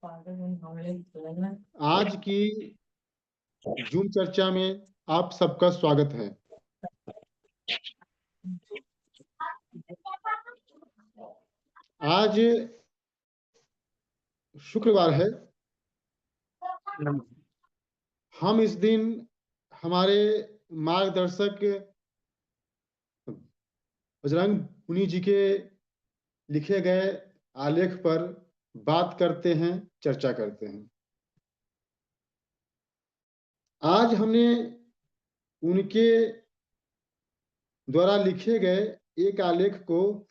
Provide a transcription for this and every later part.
आज की जूम चर्चा में आप सबका स्वागत है। आज शुक्रवार है। हम इस दिन हमारे मार्गदर्शक बजरंग मुनि जी के लिखे गए आलेख पर बात करते हैं, चर्चा करते हैं। आज हमने उनके द्वारा लिखे गए एक आलेख को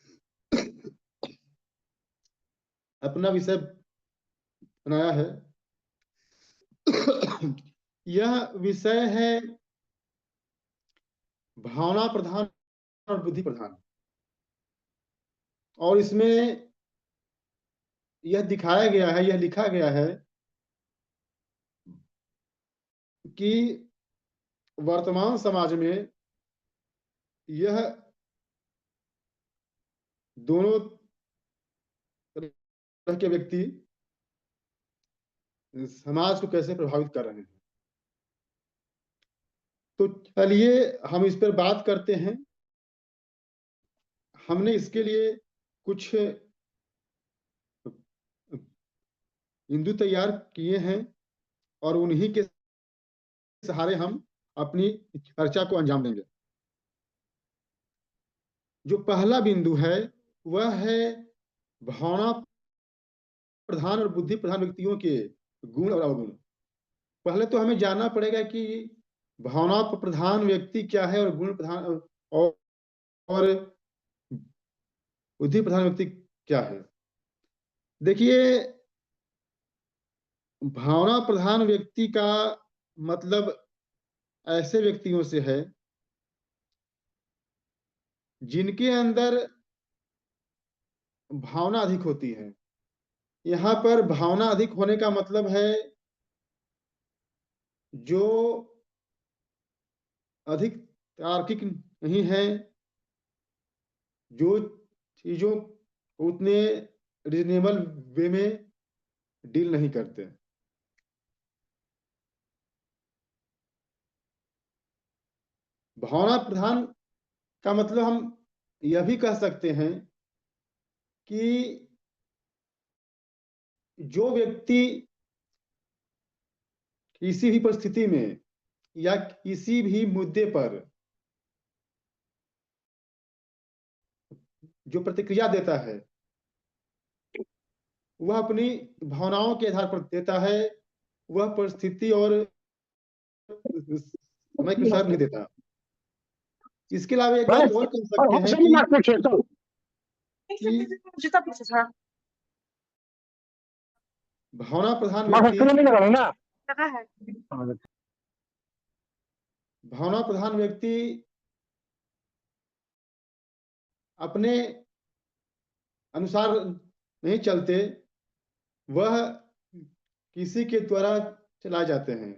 अपना विषय बनाया है। यह विषय है भावना प्रधान और बुद्धि प्रधान, और इसमें यह दिखाया गया है, यह लिखा गया है कि वर्तमान समाज में यह दोनों तरह के व्यक्ति समाज को कैसे प्रभावित कर रहे हैं। तो चलिए हम इस पर बात करते हैं। हमने इसके लिए कुछ बिंदु तैयार किए हैं और उन्हीं के सहारे हम अपनी चर्चा को अंजाम देंगे। जो पहला बिंदु है वह है भावना प्रधान और बुद्धि प्रधान व्यक्तियों के गुण और अवगुण। पहले तो हमें जानना पड़ेगा कि भावना प्रधान व्यक्ति क्या है और गुण प्रधान और बुद्धि प्रधान व्यक्ति क्या है। देखिए, भावना प्रधान व्यक्ति का मतलब ऐसे व्यक्तियों से है जिनके अंदर भावना अधिक होती है। यहाँ पर भावना अधिक होने का मतलब है जो अधिक तार्किक नहीं है, जो चीजों उतने रीजनेबल वे में डील नहीं करते। भावना प्रधान का मतलब हम यह भी कह सकते हैं कि जो व्यक्ति किसी भी परिस्थिति में या किसी भी मुद्दे पर जो प्रतिक्रिया देता है वह अपनी भावनाओं के आधार पर देता है, वह परिस्थिति और समय के अनुसार नहीं देता। इसके अलावा एक बात और कह सकते हैं कि भावना प्रधान व्यक्ति अपने अनुसार नहीं चलते, वह किसी के द्वारा चलाए जाते हैं।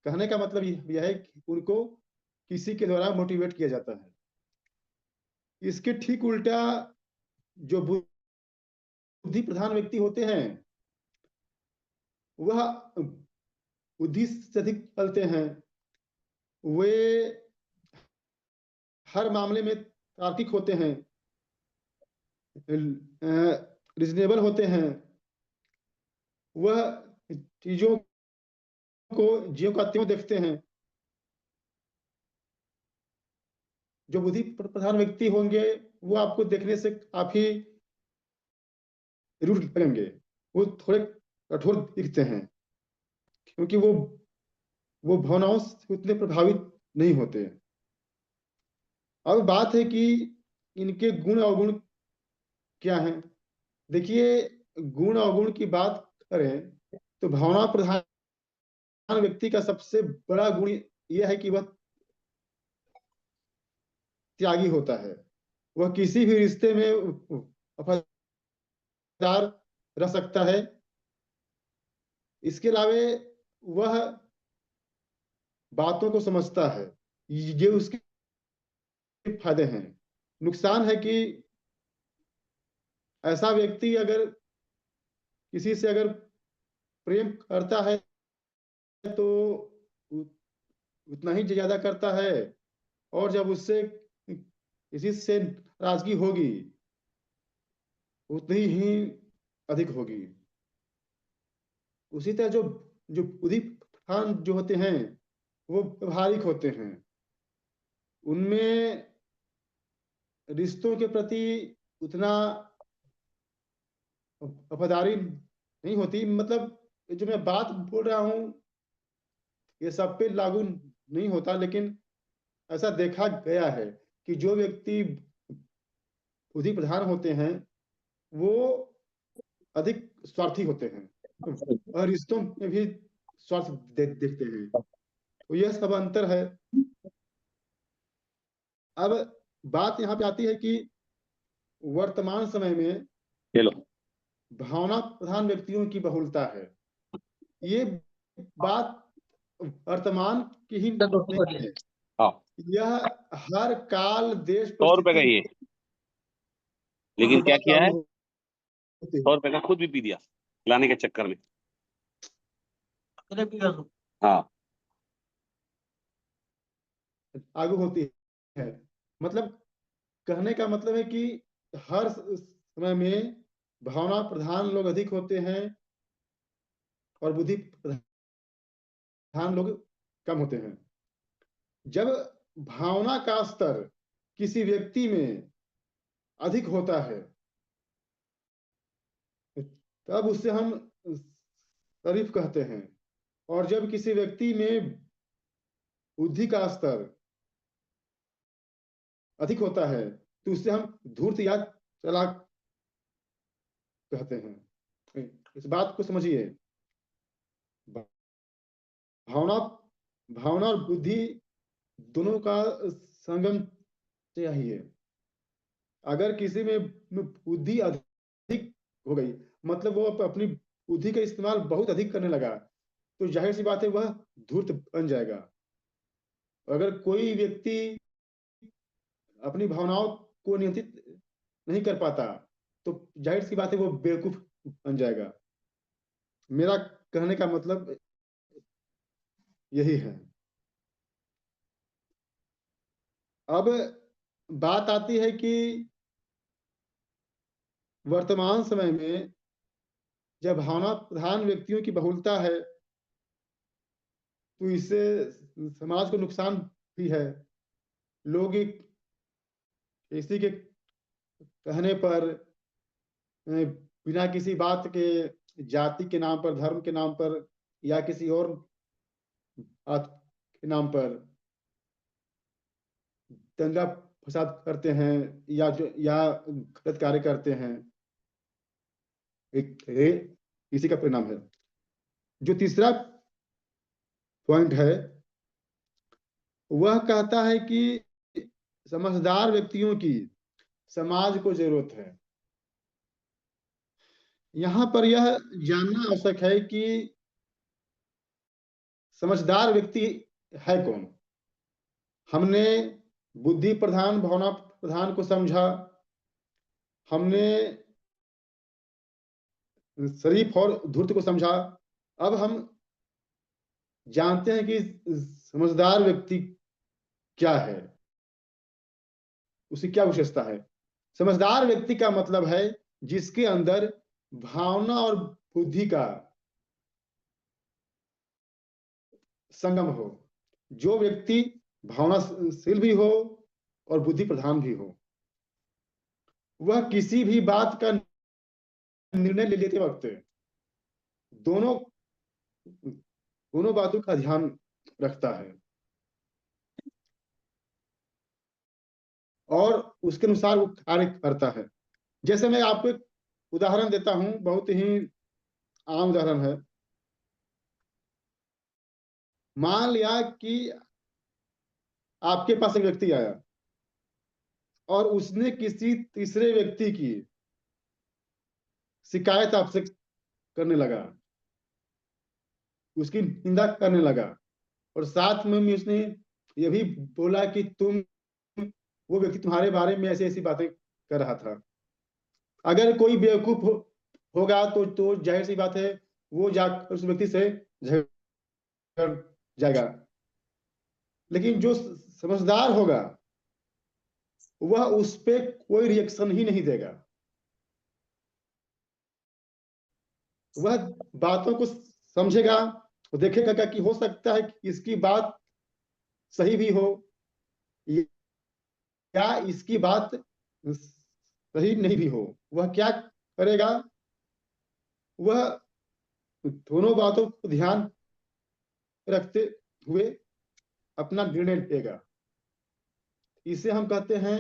कहने का मतलब यह है कि उनको किसी के द्वारा मोटिवेट किया जाता है। इसके ठीक उल्टा जो बुद्धि प्रधान व्यक्ति होते हैं वह बुद्धि से अधिक चलते हैं। वे हर मामले में तार्किक होते हैं, रीजनेबल होते हैं, वह चीजों को ज्यों का त्यों देखते हैं। जो बुद्धि प्रधान व्यक्ति होंगे वो आपको देखने से काफी रूड लगेंगे, वो थोड़े कठोर दिखते हैं क्योंकि वो भावनाओं से उतने प्रभावित नहीं होते। अब बात है कि इनके गुण अवगुण क्या हैं। देखिए, गुण अवगुण की बात करें तो भावना प्रधान व्यक्ति का सबसे बड़ा गुण यह है कि वह त्यागी होता है। वह किसी भी रिश्ते में वफादार रह सकता है। इसके अलावा वह बातों को समझता है, ये उसके फायदे हैं। नुकसान है कि ऐसा व्यक्ति अगर किसी से अगर प्रेम करता है तो उतना ही ज्यादा करता है, और जब उससे किसी से नाराजगी होगी उतनी ही अधिक होगी। उसी तरह जो जो बुद्धि प्रधान जो होते हैं वो व्यवहारिक होते हैं। उनमें रिश्तों के प्रति उतना वफादारी नहीं होती। मतलब जो मैं बात बोल रहा हूँ ये सब पे लागू नहीं होता, लेकिन ऐसा देखा गया है कि जो व्यक्ति बुद्धि प्रधान होते हैं वो अधिक स्वार्थी होते हैं और रिश्तों में भी स्वार्थ देखते हैं। तो यह सब अंतर है। अब बात यहाँ पे आती है कि वर्तमान समय में चलो भावना प्रधान व्यक्तियों की बहुलता है। ये बात वर्तमान की ही नहीं है, हाँ यह हर काल देश 100 रुपए का परिस्थिति ये, लेकिन क्या बात किया है, लागू होती 100 रुपए का खुद भी पी दिया लाने के चक्कर में। हाँ लागू होती है। मतलब कहने का मतलब है कि हर समय में भावना प्रधान लोग अधिक होते हैं और बुद्धि प्रधान लोग कम होते हैं। जब भावना का स्तर किसी व्यक्ति में अधिक होता है तब उससे हम शरीफ कहते हैं, और जब किसी व्यक्ति में बुद्धि का स्तर अधिक होता है तो उससे हम धूर्त या चालाक कहते हैं। इस बात को समझिए, भावना भावना और बुद्धि दोनों का संगम चाहिए। अगर किसी में बुद्धि अधिक हो गई, मतलब वो अपनी बुद्धि का इस्तेमाल बहुत अधिक करने लगा, तो जाहिर सी बात है वह धूर्त बन जाएगा। अगर कोई व्यक्ति अपनी भावनाओं को नियंत्रित नहीं कर पाता तो जाहिर सी बात है वो बेवकूफ बन जाएगा। मेरा कहने का मतलब यही है। अब बात आती है कि वर्तमान समय में जब भावना प्रधान व्यक्तियों की बहुलता है तो इससे समाज को नुकसान भी है। लोग किसी के कहने पर बिना किसी बात के, जाति के नाम पर, धर्म के नाम पर या किसी और बात के नाम पर दंगा फसाद करते हैं या गलत कार्य करते हैं। इसी का परिणाम है। जो तीसरा पॉइंट है वह कहता है कि समझदार व्यक्तियों की समाज को जरूरत है। यहां पर यह जानना आवश्यक है कि समझदार व्यक्ति है कौन। हमने बुद्धि प्रधान भावना प्रधान को समझा, हमने शरीफ और धूर्त को समझा। अब हम जानते हैं कि समझदार व्यक्ति क्या है, उसकी क्या विशेषता है। समझदार व्यक्ति का मतलब है जिसके अंदर भावना और बुद्धि का संगम हो, जो व्यक्ति भावनाशील भी हो और बुद्धि प्रधान भी हो। वह किसी भी बात का निर्णय ले लेते वक्त दोनों दोनों बातों का ध्यान रखता है और उसके अनुसार वो कार्य करता है। जैसे मैं आपको एक उदाहरण देता हूं, बहुत ही आम उदाहरण है। मान लिया कि आपके पास एक व्यक्ति आया और उसने किसी तीसरे व्यक्ति की शिकायत आपसे करने लगा, उसकी निंदा करने लगा, और साथ में उसने ये भी बोला कि वो व्यक्ति तुम्हारे बारे में ऐसी ऐसी बातें कर रहा था। अगर कोई बेवकूफ होगा तो जाहिर सी बात है वो जाकर उस व्यक्ति से झगड़ जाएगा। लेकिन जो समझदार होगा वह उस पे कोई रिएक्शन ही नहीं देगा, वह बातों को समझेगा, देखेगा कि हो सकता है कि इसकी बात सही भी हो या इसकी बात सही नहीं भी हो। वह क्या करेगा, वह दोनों बातों को ध्यान रखते हुए अपना निर्णय लेगा। इसे हम कहते हैं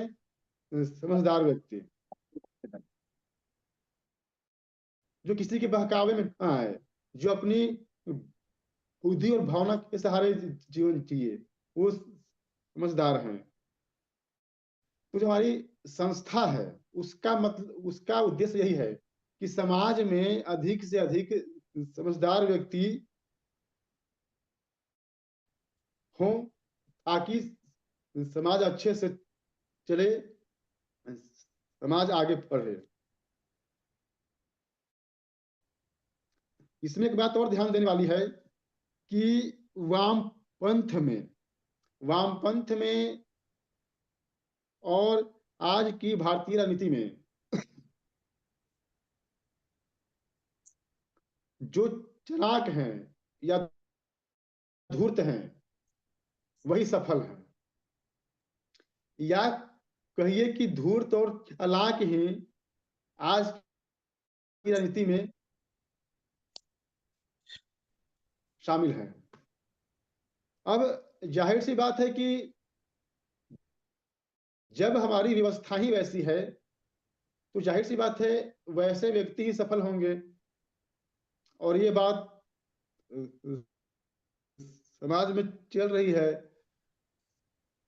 समझदार व्यक्ति, जो किसी के बहकावे में ना आए, जो अपनी बुद्धि और भावना के सहारे जीवन जिए, वो समझदार हैं। तो जो हमारी संस्था है उसका मतलब, उसका उद्देश्य यही है कि समाज में अधिक से अधिक समझदार व्यक्ति हों, ताकि समाज अच्छे से चले, समाज आगे बढ़े। इसमें एक बात और ध्यान देने वाली है कि वामपंथ में वामपंथ में और आज की भारतीय राजनीति में जो चालाक हैं या धूर्त हैं वही सफल हैं, या कहिए कि धूर्त और चालाक ही आज की राजनीति में शामिल हैं। अब जाहिर सी बात है कि जब हमारी व्यवस्था ही वैसी है तो जाहिर सी बात है वैसे व्यक्ति ही सफल होंगे। और ये बात समाज में चल रही है।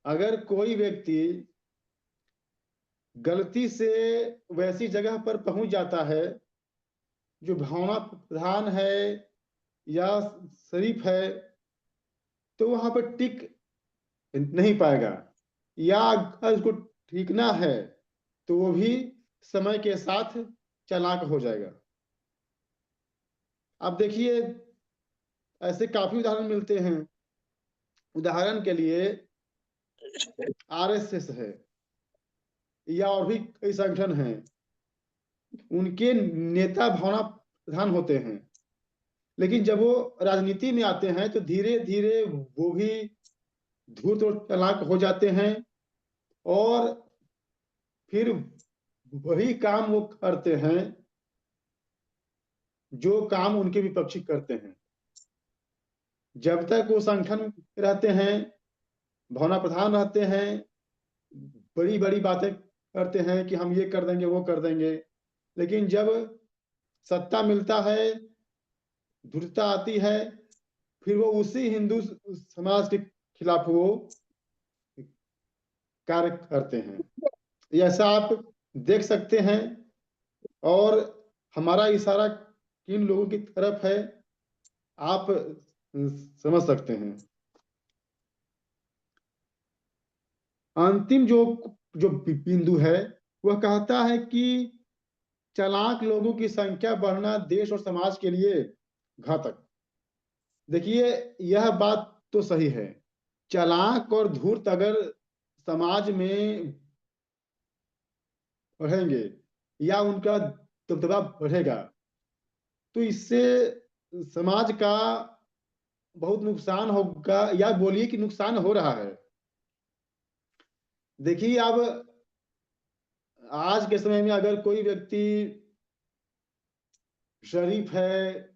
अगर कोई व्यक्ति गलती से वैसी जगह पर पहुंच जाता है जो भावना प्रधान है या शरीफ है, तो वहां पर टिक नहीं पाएगा, या अगर उसको टिकना है तो वो भी समय के साथ चालाक हो जाएगा। आप देखिए ऐसे काफी उदाहरण मिलते हैं। उदाहरण के लिए आरएसएस है या और भी कई संगठन हैं, उनके नेता भावना प्रधान होते हैं, लेकिन जब वो राजनीति में आते हैं तो धीरे धीरे वो भी धूर्त और चालाक हो जाते हैं और फिर वही काम वो करते हैं जो काम उनके विपक्षी करते हैं। जब तक वो संगठन में रहते हैं, भावना प्रधान रहते हैं, बड़ी बड़ी बातें करते हैं कि हम ये कर देंगे वो कर देंगे, लेकिन जब सत्ता मिलता है, धूर्तता आती है, फिर वो उसी हिंदू समाज के खिलाफ वो कार्य करते हैं। ऐसा आप देख सकते हैं। और हमारा इशारा किन लोगों की तरफ है आप समझ सकते हैं। अंतिम जो जो बिंदु है वह कहता है कि चालाक लोगों की संख्या बढ़ना देश और समाज के लिए घातक। देखिए यह बात तो सही है, चालाक और धूर्त अगर समाज में बढ़ेंगे या उनका दबदबा बढ़ेगा तो इससे समाज का बहुत नुकसान होगा, या बोलिए कि नुकसान हो रहा है। देखिए अब आज के समय में अगर कोई व्यक्ति शरीफ है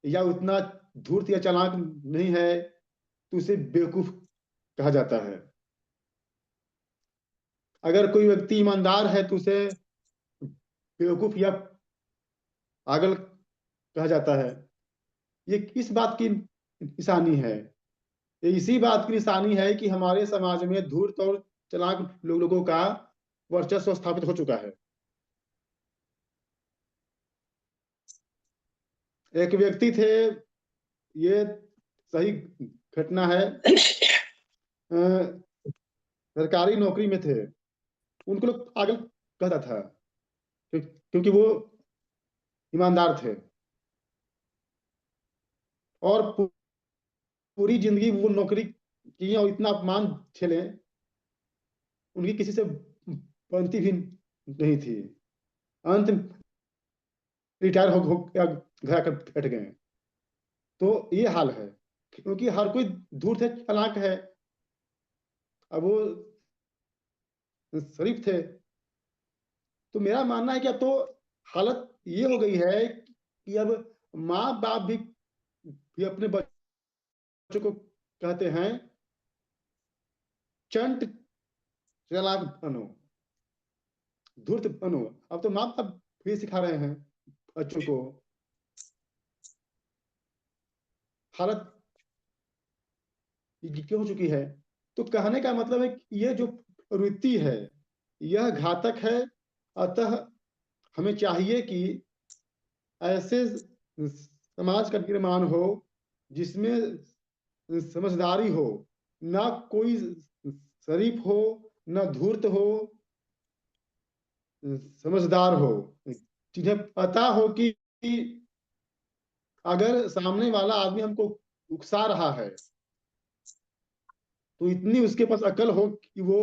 या उतना धूर्त या चालाक नहीं है तो उसे बेवकूफ कहा जाता है। अगर कोई व्यक्ति ईमानदार है तो उसे बेवकूफ या पागल कहा जाता है। ये किस बात की निशानी है? ये इसी बात की निशानी है कि हमारे समाज में धूर्त और चालाक लोगों का वर्चस्व स्थापित हो चुका है। एक व्यक्ति थे, ये सही घटना है, सरकारी नौकरी में थे, उनको लोग पागल कहता था क्योंकि वो ईमानदार थे और पूरी जिंदगी वो नौकरी की और इतना अपमान झेले, उनकी किसी से बनती भी नहीं थी। अंत में रिटायर हो घर आकर बैठ गए। तो ये हाल है, क्योंकि हर कोई दूर से चालाक है। अब वो शरीफ थे। तो मेरा मानना है कि अब तो हालत ये हो गई है कि अब माँ बाप भी अपने बच्चों को कहते हैं चंट चालाक बनो, धूर्त बनो। अब तो माँ बाप भी सिखा रहे हैं बच्चों को। हालत ये क्यों हो चुकी है? तो कहने का मतलब है कि ये जो प्रवृत्ति है यह घातक है। अतः हमें चाहिए कि ऐसे समाज का निर्माण हो जिसमें समझदारी हो, ना कोई शरीफ हो, ना धूर्त हो, समझदार हो, जिन्हें पता हो कि अगर सामने वाला आदमी हमको उकसा रहा है तो इतनी उसके पास अकल हो कि वो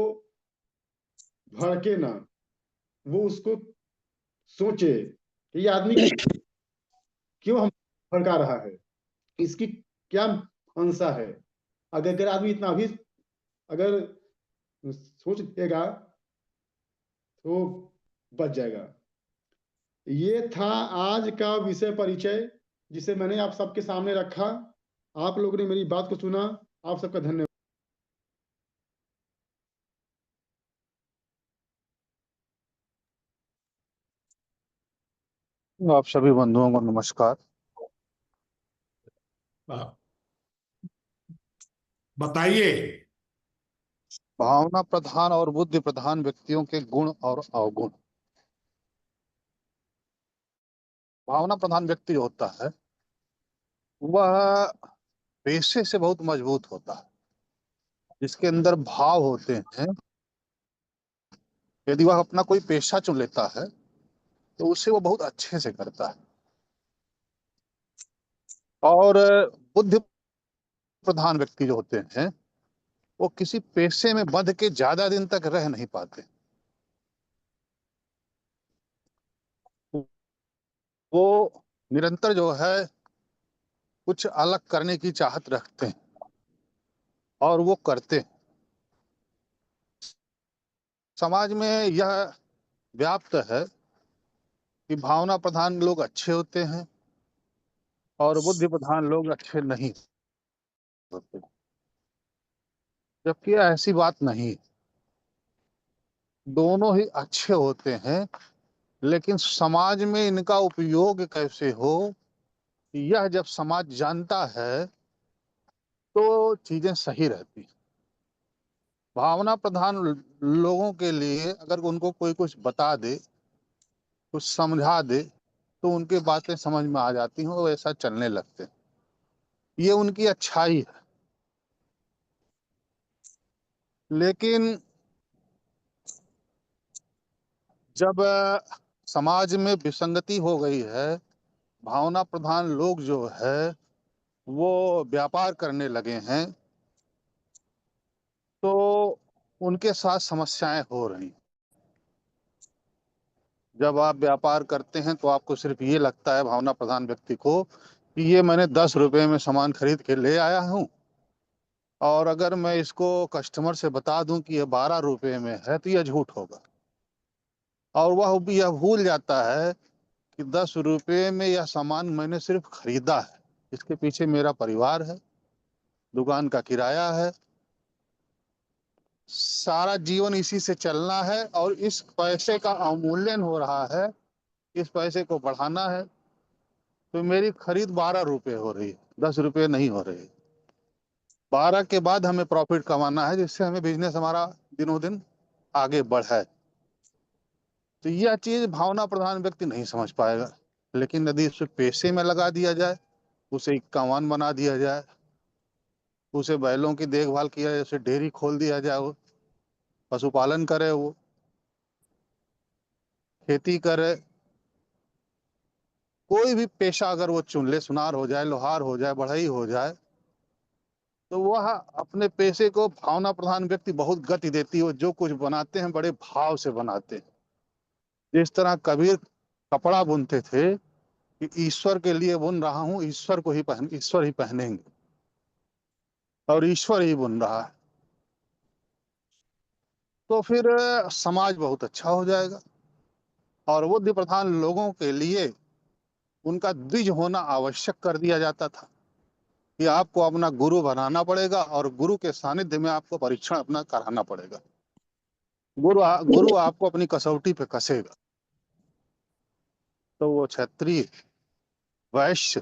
भड़के ना, वो उसको सोचे कि ये आदमी क्यों हम भड़का रहा है, इसकी क्या मंशा है। अगर आदमी इतना भी अगर सोच लेगा तो बच जाएगा। ये था आज का विषय परिचय जिसे मैंने आप सबके सामने रखा। आप लोगों ने मेरी बात को सुना। आप सबका धन्यवाद। आप सभी बंधुओं को नमस्कार। बताइए। भावना प्रधान और बुद्धि प्रधान व्यक्तियों के गुण और अवगुण। भावना प्रधान व्यक्ति जो होता है वह पेशे से बहुत मजबूत होता है, जिसके अंदर भाव होते हैं। यदि वह अपना कोई पेशा चुन लेता है तो उसे वो बहुत अच्छे से करता है। और बुद्धि प्रधान व्यक्ति जो होते हैं वो किसी पेशे में बंध के ज्यादा दिन तक रह नहीं पाते। वो निरंतर जो है कुछ अलग करने की चाहत रखते हैं और वो करते हैं। समाज में यह व्याप्त है कि भावना प्रधान लोग अच्छे होते हैं और बुद्धि प्रधान लोग अच्छे नहीं होते, जबकि ऐसी बात नहीं। दोनों ही अच्छे होते हैं, लेकिन समाज में इनका उपयोग कैसे हो यह जब समाज जानता है तो चीजें सही रहती। भावना प्रधान लोगों के लिए अगर उनको कोई कुछ बता दे, कुछ समझा दे, तो उनकी बातें समझ में आ जाती हैं, वो ऐसा चलने लगते हैं। ये उनकी अच्छाई है। लेकिन जब समाज में विसंगति हो गई है, भावना प्रधान लोग जो है वो व्यापार करने लगे हैं, तो उनके साथ समस्याएं हो रही। जब आप व्यापार करते हैं तो आपको सिर्फ ये लगता है भावना प्रधान व्यक्ति को कि ये मैंने 10 रुपए में सामान खरीद के ले आया हूँ, और अगर मैं इसको कस्टमर से बता दूं कि ये 12 रुपए में है तो यह झूठ होगा। और वह भी यह भूल जाता है कि 10 रुपए में यह सामान मैंने सिर्फ खरीदा है, इसके पीछे मेरा परिवार है, दुकान का किराया है, सारा जीवन इसी से चलना है, और इस पैसे का अवमूल्यन हो रहा है, इस पैसे को बढ़ाना है। तो मेरी खरीद 12 रुपए हो रही है, 10 रुपए नहीं हो रही। 12 के बाद हमें प्रॉफिट कमाना है, जिससे हमें बिजनेस हमारा दिनों दिन आगे बढ़े। तो यह चीज भावना प्रधान व्यक्ति नहीं समझ पाएगा। लेकिन यदि इसे पेशे में लगा दिया जाए, उसे कमान बना दिया जाए, उसे बैलों की देखभाल किया जाए, उसे डेयरी खोल दिया जाए, वो पशुपालन करे, वो खेती करे, कोई भी पेशा अगर वो चुन ले, सुनार हो जाए, लोहार हो जाए, बढ़ई हो जाए, तो वह अपने पेशे को भावना प्रधान व्यक्ति बहुत गति देती है। वो जो कुछ बनाते हैं बड़े भाव से बनाते हैं। जिस तरह कबीर कपड़ा बुनते थे कि ईश्वर के लिए बुन रहा हूं, ईश्वर ही पहनेंगे, और ईश्वर ही बुन रहा है, तो फिर समाज बहुत अच्छा हो जाएगा। और बुद्धि प्रधान लोगों के लिए उनका द्विज होना आवश्यक कर दिया जाता था कि आपको अपना गुरु बनाना पड़ेगा और गुरु के सानिध्य में आपको परीक्षण अपना कराना पड़ेगा। गुरु आपको अपनी कसौटी पे कसेगा। तो वो क्षत्रिय, वैश्य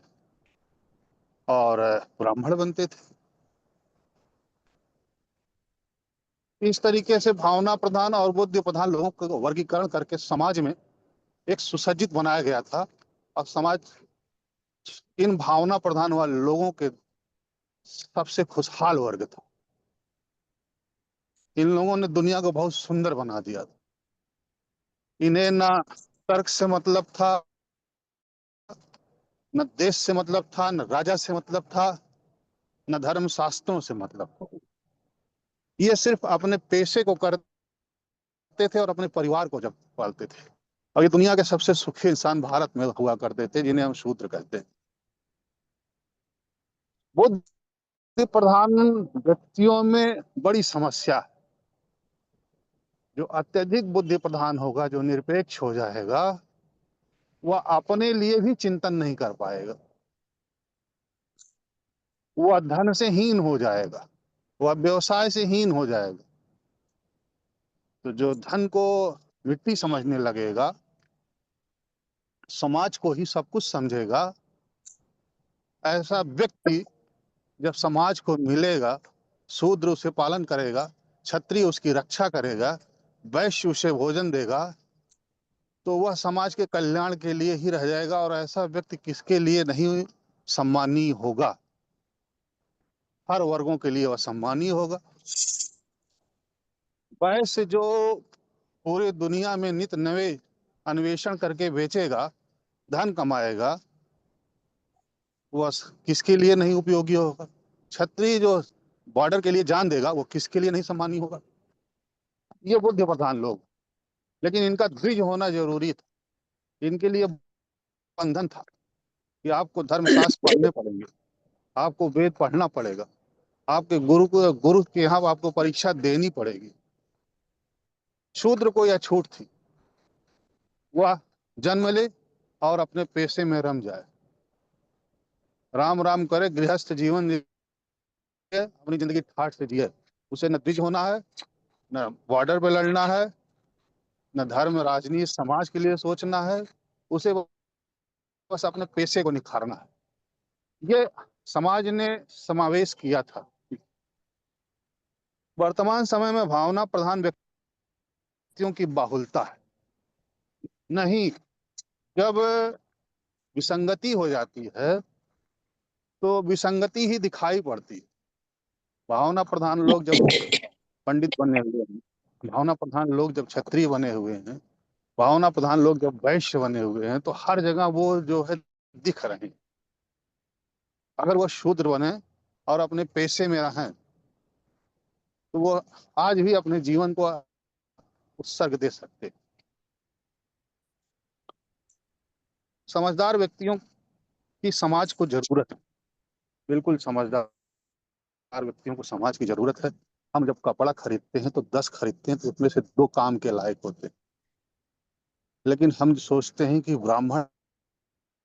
और ब्राह्मण बनते थे। इस तरीके से भावना प्रधान और बुद्धि प्रधान लोगों को वर्गीकरण करके समाज में एक सुसज्जित बनाया गया था। और समाज इन भावना प्रधान वाले लोगों के सबसे खुशहाल वर्ग था। इन लोगों ने दुनिया को बहुत सुंदर बना दिया था। इन्हें ना तर्क से मतलब था, न देश से मतलब था, न राजा से मतलब था, न धर्म शास्त्रों से मतलब था। ये सिर्फ अपने पेशे को करते थे और अपने परिवार को जब पालते थे। और ये दुनिया के सबसे सुखी इंसान भारत में हुआ करते थे, जिन्हें हम शूद्र कहते हैं। बुद्धि प्रधान व्यक्तियों में बड़ी समस्या है। जो अत्यधिक बुद्धि प्रधान होगा, जो निरपेक्ष हो जाएगा, वह अपने लिए भी चिंतन नहीं कर पाएगा। वह धन से हीन हो जाएगा, वह व्यवसाय से हीन हो जाएगा। तो जो धन को मिट्टी समझने लगेगा, समाज को ही सब कुछ समझेगा, ऐसा व्यक्ति जब समाज को मिलेगा, शूद्र उसे पालन करेगा, क्षत्रिय उसकी रक्षा करेगा, वैश्य उसे भोजन देगा, तो वह समाज के कल्याण के लिए ही रह जाएगा। और ऐसा व्यक्ति किसके लिए नहीं सम्मानीय होगा? हर वर्गों के लिए वह सम्मानीय होगा। वैश्य जो पूरी दुनिया में नित नवे अन्वेषण करके बेचेगा, धन कमाएगा, वह किसके लिए नहीं उपयोगी होगा? क्षत्रिय जो बॉर्डर के लिए जान देगा, वो किसके लिए नहीं सम्मानीय होगा? ये बुद्धि प्रधान लोग, लेकिन इनका द्विज होना जरूरी था। इनके लिए बंधन था कि आपको धर्मशास्त्र पढ़ने पड़ेंगे, आपको वेद पढ़ना पड़ेगा, आपके गुरु के यहाँ आपको परीक्षा देनी पड़ेगी। शूद्र को यह छूट थी, वह जन्म ले और अपने पेशे में रम जाए, राम राम करे, गृहस्थ जीवन जिए, अपनी जिंदगी ठाठ से जिए। उसे न द्विज होना है, न बॉर्डर पे लड़ना है, न धर्म राजनीति समाज के लिए सोचना है। उसे बस अपने पेशे को निखारना है। ये समाज ने समावेश किया था। वर्तमान समय में भावना प्रधान व्यक्तियों की बाहुलता है। नहीं, जब विसंगति हो जाती है तो विसंगति ही दिखाई पड़ती है। भावना प्रधान लोग जब पंडित बने हुए हैं, भावना प्रधान लोग जब क्षत्रिय बने हुए हैं, भावना प्रधान लोग जब वैश्य बने हुए हैं, तो हर जगह वो जो है दिख रहे हैं। अगर वो शूद्र बने और अपने पेशे में रहें, तो वो आज भी अपने जीवन को उत्सर्ग दे सकते हैं। समझदार व्यक्तियों की समाज को जरूरत है। बिल्कुल समझदार व्यक्तियों को समाज की जरूरत है। हम जब कपड़ा खरीदते हैं तो 10 खरीदते हैं, तो उसमें से 2 काम के लायक होते हैं। लेकिन हम सोचते हैं कि ब्राह्मण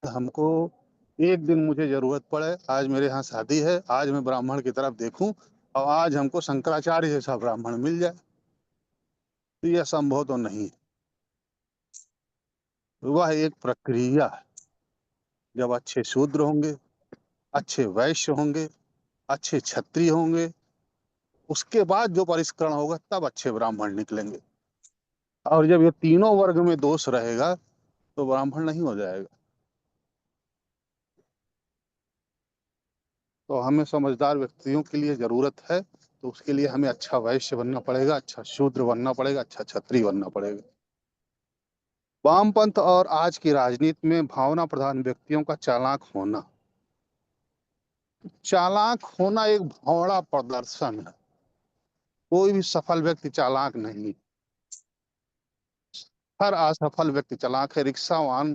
हमको, एक दिन मुझे जरूरत पड़े, आज मेरे यहाँ शादी है, आज मैं ब्राह्मण की तरफ देखूं और आज हमको शंकराचार्य जैसा ब्राह्मण मिल जाए, तो यह संभव तो नहीं। वह एक प्रक्रिया है। जब अच्छे शूद्र होंगे, अच्छे वैश्य होंगे, अच्छे क्षत्रिय होंगे, उसके बाद जो परिष्करण होगा, तब अच्छे ब्राह्मण निकलेंगे। और जब ये तीनों वर्ग में दोष रहेगा, तो ब्राह्मण नहीं हो जाएगा। तो हमें समझदार व्यक्तियों के लिए जरूरत है। तो उसके लिए हमें अच्छा वैश्य बनना पड़ेगा, अच्छा शूद्र बनना पड़ेगा, अच्छा क्षत्रिय बनना पड़ेगा। वामपंथ और आज की राजनीति में भावना प्रधान व्यक्तियों का चालाक होना एक भौड़ा प्रदर्शन है। कोई भी सफल व्यक्ति चालाक नहीं, हर असफल व्यक्ति चालाक है। रिक्शावान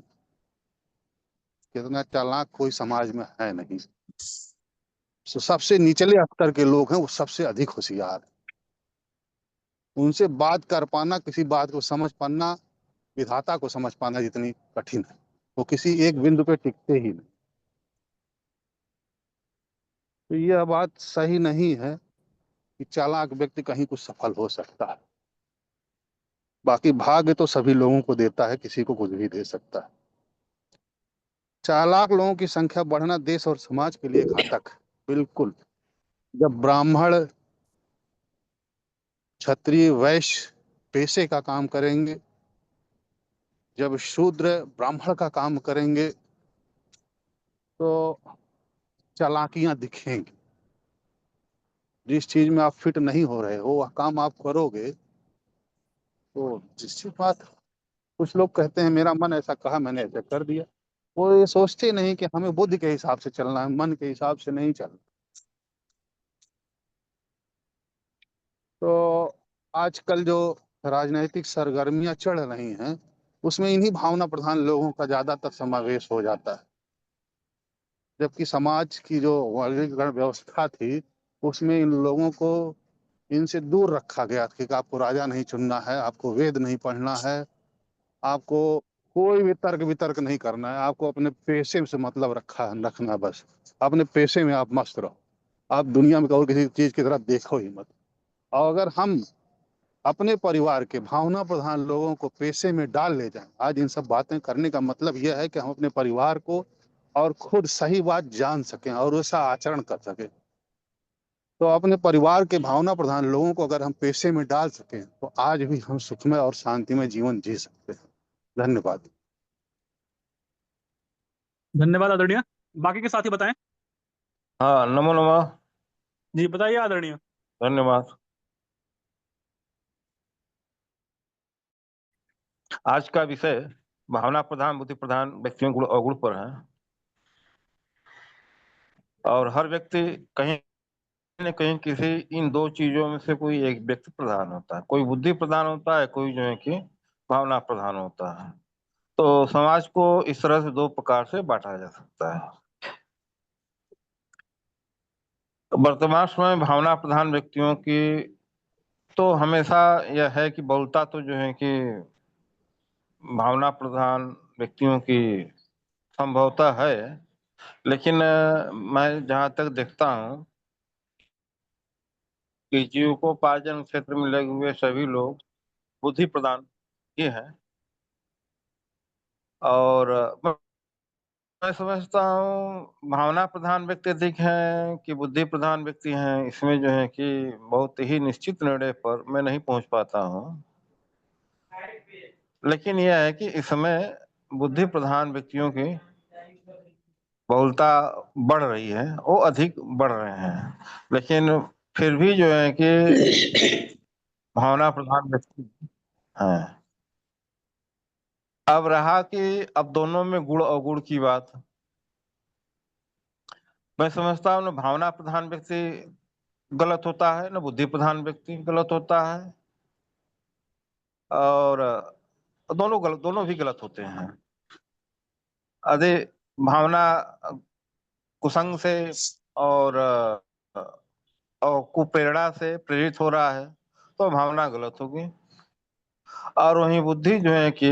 कितना चालाक कोई समाज में है नहीं। तो सबसे निचले स्तर के लोग हैं वो सबसे अधिक होशियार हैं। उनसे बात कर पाना, किसी बात को समझ पाना, विधाता को समझ पाना जितनी कठिन है, वो किसी एक बिंदु पे टिकते ही नहीं। तो यह बात सही नहीं है कि चालाक व्यक्ति कहीं कुछ सफल हो सकता है। बाकी भाग्य तो सभी लोगों को देता है, किसी को कुछ भी दे सकता है। चालाक लोगों की संख्या बढ़ना देश और समाज के लिए घातक है, बिल्कुल। जब ब्राह्मण, क्षत्रिय, वैश्य पेशे का काम करेंगे, जब शूद्र ब्राह्मण का काम करेंगे, तो चालाकियां दिखेंगी। जिस चीज में आप फिट नहीं हो रहे हो वह काम आप करोगे तो निश्चित बात। कुछ लोग कहते हैं मेरा मन ऐसा कहा मैंने ऐसा कर दिया। वो ये सोचते नहीं कि हमें बुद्धि के हिसाब से चलना है, मन के हिसाब से नहीं चलना। तो आजकल जो राजनीतिक सरगर्मियां चढ़ रही हैं उसमें इन्हीं भावना प्रधान लोगों का ज्यादातर समावेश हो जाता है। जबकि समाज की जो वर्गीकरण व्यवस्था थी उसमें इन लोगों को इनसे दूर रखा गया कि आपको राजा नहीं चुनना है, आपको वेद नहीं पढ़ना है, आपको कोई भी तर्क वितर्क नहीं करना है, आपको अपने पेशे से मतलब रखना है। बस अपने पेशे में आप मस्त रहो, आप दुनिया में और किसी चीज की तरफ देखो ही मत। और अगर हम अपने परिवार के भावना प्रधान लोगों को पेशे में डाल ले जाएं, आज इन सब बातें करने का मतलब यह है कि हम अपने परिवार को और खुद सही बात जान सकें और वैसा आचरण कर सकें। तो अपने परिवार के भावना प्रधान लोगों को अगर हम पेशे में डाल सकें तो आज भी हम सुखमय और शांतिमय जीवन जी सकते हैं। धन्यवाद। धन्यवाद आदरणीय। बाकी के साथी बताएं। हाँ, नमो नमः। जी बताइए आदरणीय। धन्यवाद। आज का विषय भावना प्रधान बुद्धि प्रधान व्यक्तियों गुण अवगुण पर है। और हर व्यक्ति कहीं न कहीं किसी इन दो चीजों में से कोई एक व्यक्ति प्रधान होता है। कोई बुद्धि प्रधान होता है, कोई जो है कि भावना प्रधान होता है। तो समाज को इस तरह से दो प्रकार से बांटा जा सकता है। वर्तमान समय में भावना प्रधान व्यक्तियों की तो हमेशा यह है कि बहुलता तो जो है कि भावना प्रधान व्यक्तियों की संभवतः है, लेकिन मैं जहाँ तक देखता हूँ कि जीविकोपार्जन क्षेत्र में लगे हुए सभी लोग बुद्धि प्रधान ही हैं। और मैं समझता हूँ भावना प्रधान व्यक्ति अधिक हैं कि बुद्धि प्रधान व्यक्ति हैं, इसमें जो है कि बहुत ही निश्चित निर्णय पर मैं नहीं पहुंच पाता हूँ। लेकिन यह है कि इस समय बुद्धि प्रधान व्यक्तियों की बहुलता बढ़ रही है, वो अधिक बढ़ रहे हैं। लेकिन फिर भी जो है कि भावना प्रधान व्यक्ति हैं। अब रहा कि अब दोनों में गुण अवगुण की बात। मैं समझता हूँ न भावना प्रधान व्यक्ति गलत होता है, न बुद्धि प्रधान व्यक्ति गलत होता है। और दोनों भी गलत होते हैं। यदि भावना कुसंग से और कुप्रेरणा से प्रेरित हो रहा है तो भावना गलत होगी। और वहीं बुद्धि जो है कि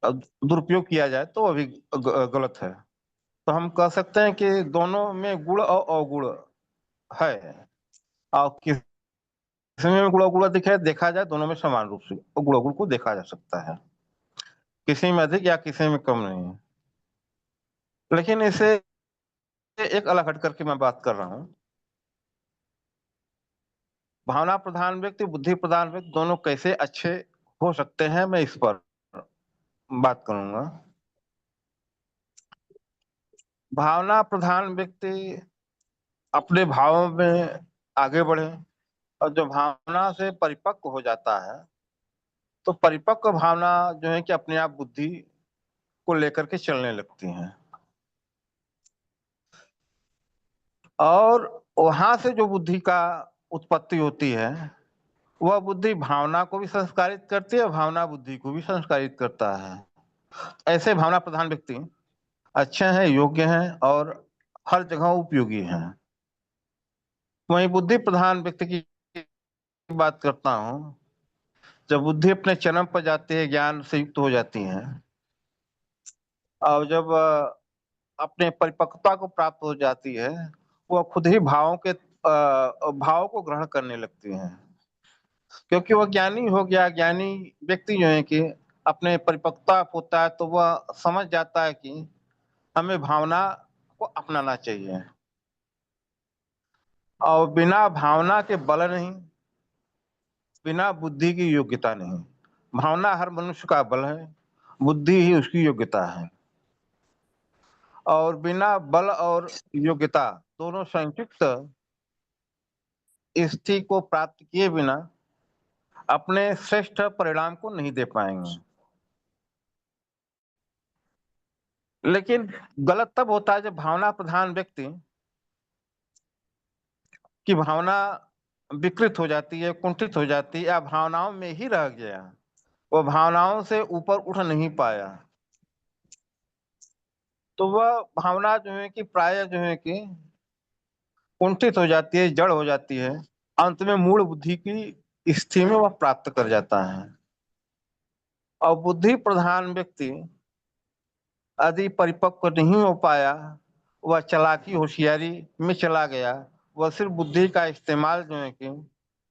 दुरुपयोग किया जाए तो अभी गलत है। तो हम कह सकते हैं कि दोनों में गुण और अवगुण है। और किसी में गुण अवगुण देखा जाए दोनों में समान रूप से गुण अवगुण को देखा जा सकता है, किसी में अधिक या किसी में कम नहीं। लेकिन इसे एक अलग हट करके मैं बात कर रहा हूँ। भावना प्रधान व्यक्ति बुद्धि प्रधान व्यक्ति दोनों कैसे अच्छे हो सकते हैं, मैं इस पर बात करूंगा। भावना प्रधान व्यक्ति अपने भावों में आगे बढ़े और जो भावना से परिपक्व हो जाता है तो परिपक्व भावना जो है कि अपने आप बुद्धि को लेकर के चलने लगती हैं, और वहां से जो बुद्धि का उत्पत्ति होती है वह बुद्धि भावना को भी संस्कारित करती है, भावना बुद्धि को भी संस्कारित करता है। ऐसे भावना प्रधान व्यक्ति अच्छे हैं, योग्य हैं और हर जगह उपयोगी हैं। वहीं बुद्धि प्रधान व्यक्ति की बात करता हूं, जब बुद्धि अपने चरम पर जाती है, ज्ञान से युक्त हो जाती है, और जब अपने परिपक्वता को प्राप्त हो जाती है, वह खुद ही भाव को ग्रहण करने लगती हैं, क्योंकि वह ज्ञानी हो गया। ज्ञानी व्यक्ति जो है कि अपने परिपक्वता होता है तो वह समझ जाता है कि हमें भावना को अपनाना चाहिए, और बिना भावना के बल नहीं, बिना बुद्धि की योग्यता नहीं। भावना हर मनुष्य का बल है, बुद्धि ही उसकी योग्यता है, और बिना बल और योग्यता दोनों संयुक्त स्थिति को प्राप्त किए बिना अपने श्रेष्ठ परिणाम को नहीं दे पाएंगे। लेकिन गलत तब होता है जब भावना प्रधान व्यक्ति की भावना विकृत हो जाती है, कुंठित हो जाती है, या भावनाओं में ही रह गया, वो भावनाओं से ऊपर उठ नहीं पाया, तो वह भावना जो है कि प्राय जो है कि कुंठित हो जाती है, जड़ हो जाती है। अंत में मूल बुद्धि की स्थिति में वह प्राप्त कर जाता है। और बुद्धि प्रधान व्यक्ति यदि परिपक्व नहीं हो पाया, वह चालाकी होशियारी में चला गया, वह सिर्फ बुद्धि का इस्तेमाल जो है कि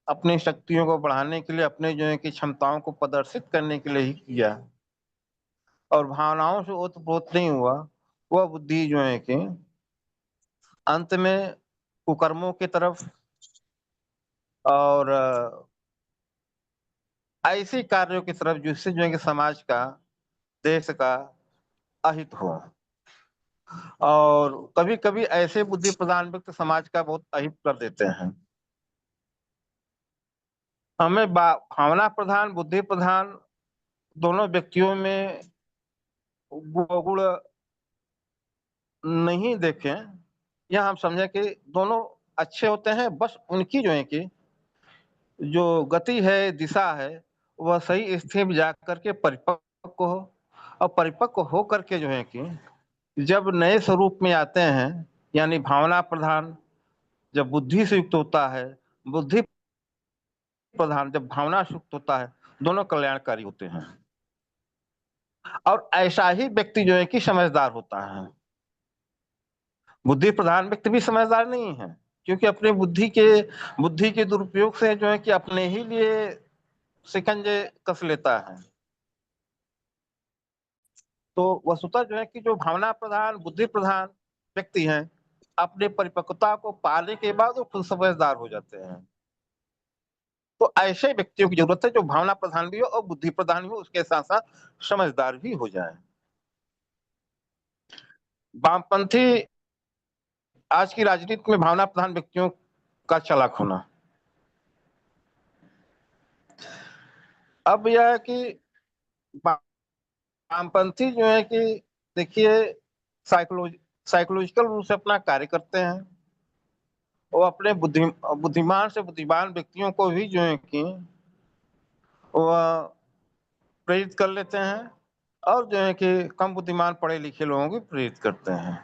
अपनी शक्तियों को बढ़ाने के लिए, अपने जो है कि क्षमताओं को प्रदर्शित करने के लिए ही किया, और भावनाओं से ओतप्रोत नहीं हुआ, वह बुद्धि जो है कि अंत में कुकर्मों की तरफ और ऐसी कार्यों की तरफ जिससे जो है कि समाज का, देश का अहित हो। और कभी कभी ऐसे बुद्धि प्रधान व्यक्ति समाज का बहुत अहित कर देते हैं। हमें भावना प्रधान, बुद्धि प्रधान दोनों व्यक्तियों में गुण नहीं देखें, या हम समझें कि दोनों अच्छे होते हैं, बस उनकी जो है कि जो गति है, दिशा है, वह सही स्थिति में जाकर के परिपक्व हो, और परिपक्व हो करके जो है कि जब नए स्वरूप में आते हैं, यानी भावना प्रधान जब बुद्धि से युक्त होता है, बुद्धि प्रधान जब भावना से युक्त होता है, दोनों कल्याणकारी होते हैं। और ऐसा ही व्यक्ति जो है कि समझदार होता है। बुद्धि प्रधान व्यक्ति भी समझदार नहीं है, क्योंकि अपने बुद्धि के दुरुपयोग से जो है कि अपने ही लिए शिकंजे कस लेता है। तो वस्तुतः जो है कि जो भावना प्रधान, बुद्धि प्रधान व्यक्ति हैं, अपने परिपक्वता को पाने के बाद वो खुद समझदार हो जाते हैं। तो ऐसे व्यक्तियों की जरूरत है जो भावना प्रधान भी हो और बुद्धि प्रधान भी हो, उसके साथ साथ समझदार भी हो जाए। वामपंथी आज की राजनीति में भावना प्रधान व्यक्तियों का चालाक होना। अब यह है कि वामपंथी जो है कि देखिए साइकोलॉजिकल रूप से अपना कार्य करते हैं, वो अपने बुद्धिमान से बुद्धिमान व्यक्तियों को भी जो है कि वह प्रेरित कर लेते हैं, और जो है कि कम बुद्धिमान पढ़े लिखे लोगों को प्रेरित करते हैं।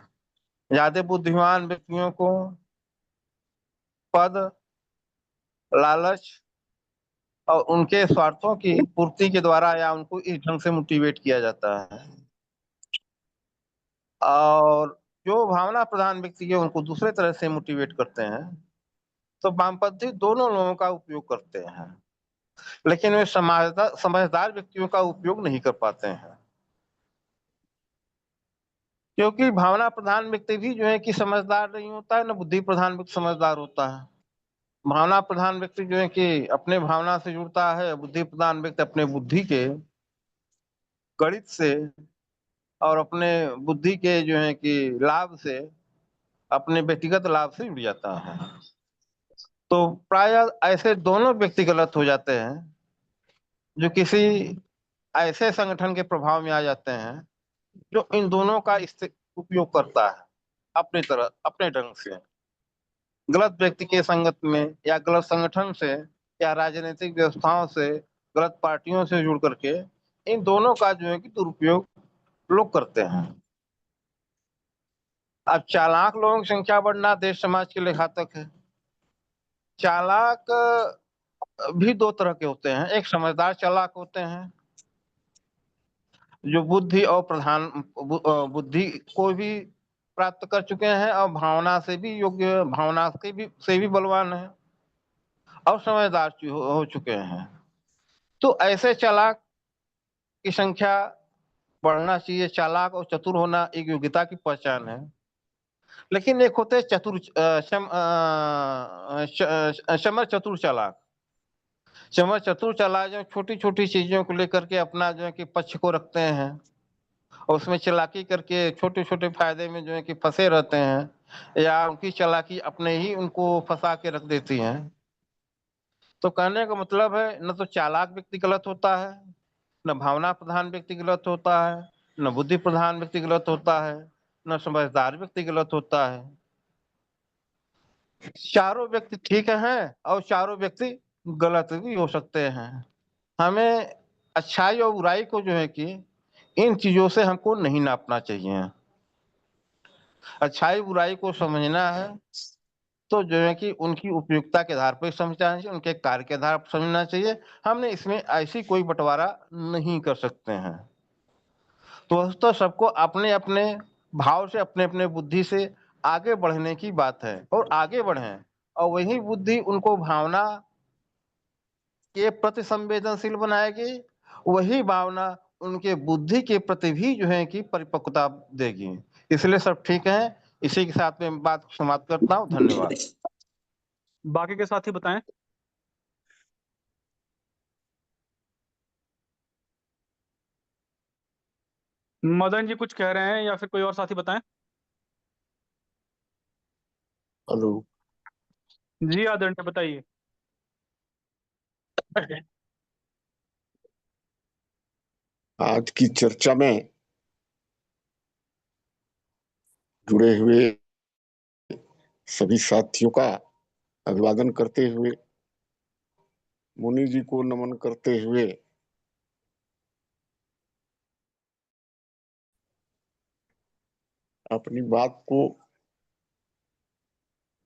ज्यादा बुद्धिमान व्यक्तियों को पद, लालच और उनके स्वार्थों की पूर्ति के द्वारा या उनको इस ढंग से मोटिवेट किया जाता है, और जो भावना प्रधान व्यक्ति है उनको दूसरे तरह से मोटिवेट करते हैं। तो वामपंथी दोनों लोगों का उपयोग करते हैं, लेकिन वे समझदार व्यक्तियों का उपयोग नहीं कर पाते हैं, क्योंकि भावना प्रधान व्यक्ति भी जो है कि समझदार नहीं होता है, न बुद्धि प्रधान व्यक्ति समझदार होता है। भावना प्रधान व्यक्ति जो है कि अपने भावना से जुड़ता है, बुद्धि प्रधान व्यक्ति अपने बुद्धि के गणित से और अपने बुद्धि के जो है कि लाभ से, अपने व्यक्तिगत लाभ से जुड़ जाता है। तो प्राय ऐसे दोनों व्यक्ति गलत हो जाते हैं, जो किसी ऐसे संगठन के प्रभाव में आ जाते हैं जो इन दोनों का उपयोग करता है अपनी तरह अपने ढंग से, गलत व्यक्ति के संगत में या गलत संगठन से या राजनीतिक व्यवस्थाओं से, गलत पार्टियों से जुड़ करके इन दोनों का जो है कि दुरुपयोग लोग करते हैं। अब चालाक लोगों की संख्या बढ़ना देश समाज के लिए घातक है। चालाक भी दो तरह के होते हैं, एक समझदार चालाक होते हैं जो बुद्धि और बुद्धि को भी प्राप्त कर चुके हैं और भावना से भी योग्य, भावना से भी बलवान है और समझदार हो चुके हैं। तो ऐसे चालाक की संख्या बढ़ना चाहिए। चालाक और चतुर होना एक योग्यता की पहचान है। लेकिन एक होते समर चतुर चालाक। समर चतुर चालाक जो छोटी छोटी चीजों को लेकर के अपना जो है कि पक्ष को रखते हैं और उसमें चालाकी करके छोटे छोटे फायदे में जो है कि फंसे रहते हैं या उनकी चालाकी अपने ही उनको फंसा के रख देती है। तो कहने का मतलब है न तो चालाक व्यक्ति गलत होता है, न भावना प्रधान व्यक्ति गलत होता है, न बुद्धि प्रधान व्यक्ति गलत होता है, न समझदार व्यक्ति गलत होता है। चारों व्यक्ति ठीक हैं और चारों व्यक्ति गलत भी हो सकते हैं। हमें अच्छाई और बुराई को जो है कि इन चीजों से हमको नहीं नापना चाहिए। अच्छाई बुराई को समझना है तो जो है कि उनकी उपयुक्ता के आधार पर समझना चाहिए, उनके कार्य के आधार पर समझना चाहिए। हमने इसमें ऐसी कोई बंटवारा नहीं कर सकते हैं। तो सबको अपने अपने भाव से, अपने अपने बुद्धि से आगे बढ़ने की बात है और आगे बढ़ें और वही बुद्धि उनको भावना के प्रति संवेदनशील बनाएगी, वही भावना उनके बुद्धि के प्रति भी जो है कि परिपक्वता देगी। इसलिए सब ठीक है। इसी के साथ में बात समाप्त करता हूँ। धन्यवाद। बाकी के साथी बताएं। मदन जी कुछ कह रहे हैं या फिर कोई और साथी बताएं। हेलो। जी आदरणीय बताइए। आज की चर्चा में जुड़े हुए सभी साथियों का अभिवादन करते हुए, मुनि जी को नमन करते हुए अपनी बात को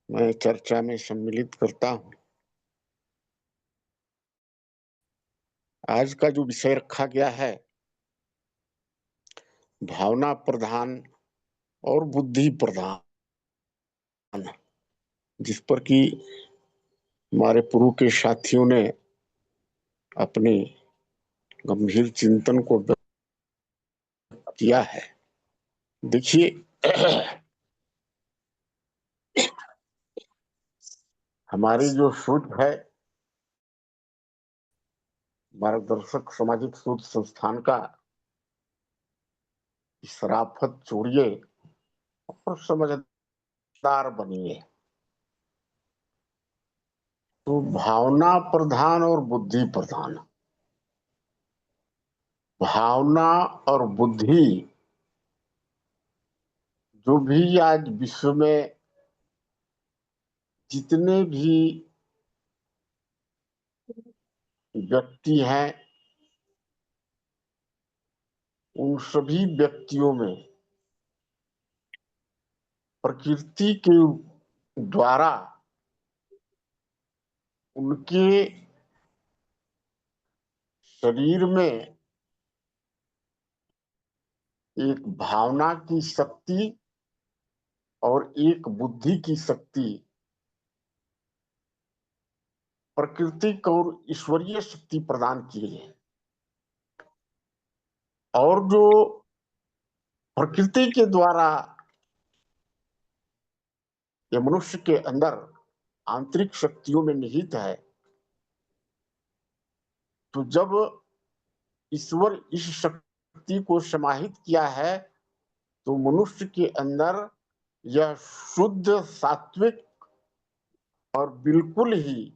मैं चर्चा में सम्मिलित करता हूं। आज का जो विषय रखा गया है भावना प्रधान और बुद्धि प्रधान, जिस पर कि हमारे पूर्व के साथियों ने अपने गंभीर चिंतन को व्यक्त किया है। देखिए, हमारी जो सोच है, मार्गदर्शक सामाजिक शोध संस्थान का, शराफत छोड़िए और समझदार बनिए। तो भावना प्रधान और बुद्धि प्रधान, भावना और बुद्धि जो भी आज विश्व में जितने भी व्यक्ति हैं, उन सभी व्यक्तियों में प्रकृति के द्वारा उनके शरीर में एक भावना की शक्ति और एक बुद्धि की शक्ति, प्राकृतिक और ईश्वरीय शक्ति प्रदान की है। और जो प्रकृति के द्वारा ये मनुष्य के अंदर आंतरिक शक्तियों में निहित है, तो जब ईश्वर इस शक्ति को समाहित किया है तो मनुष्य के अंदर यह शुद्ध, सात्विक और बिल्कुल ही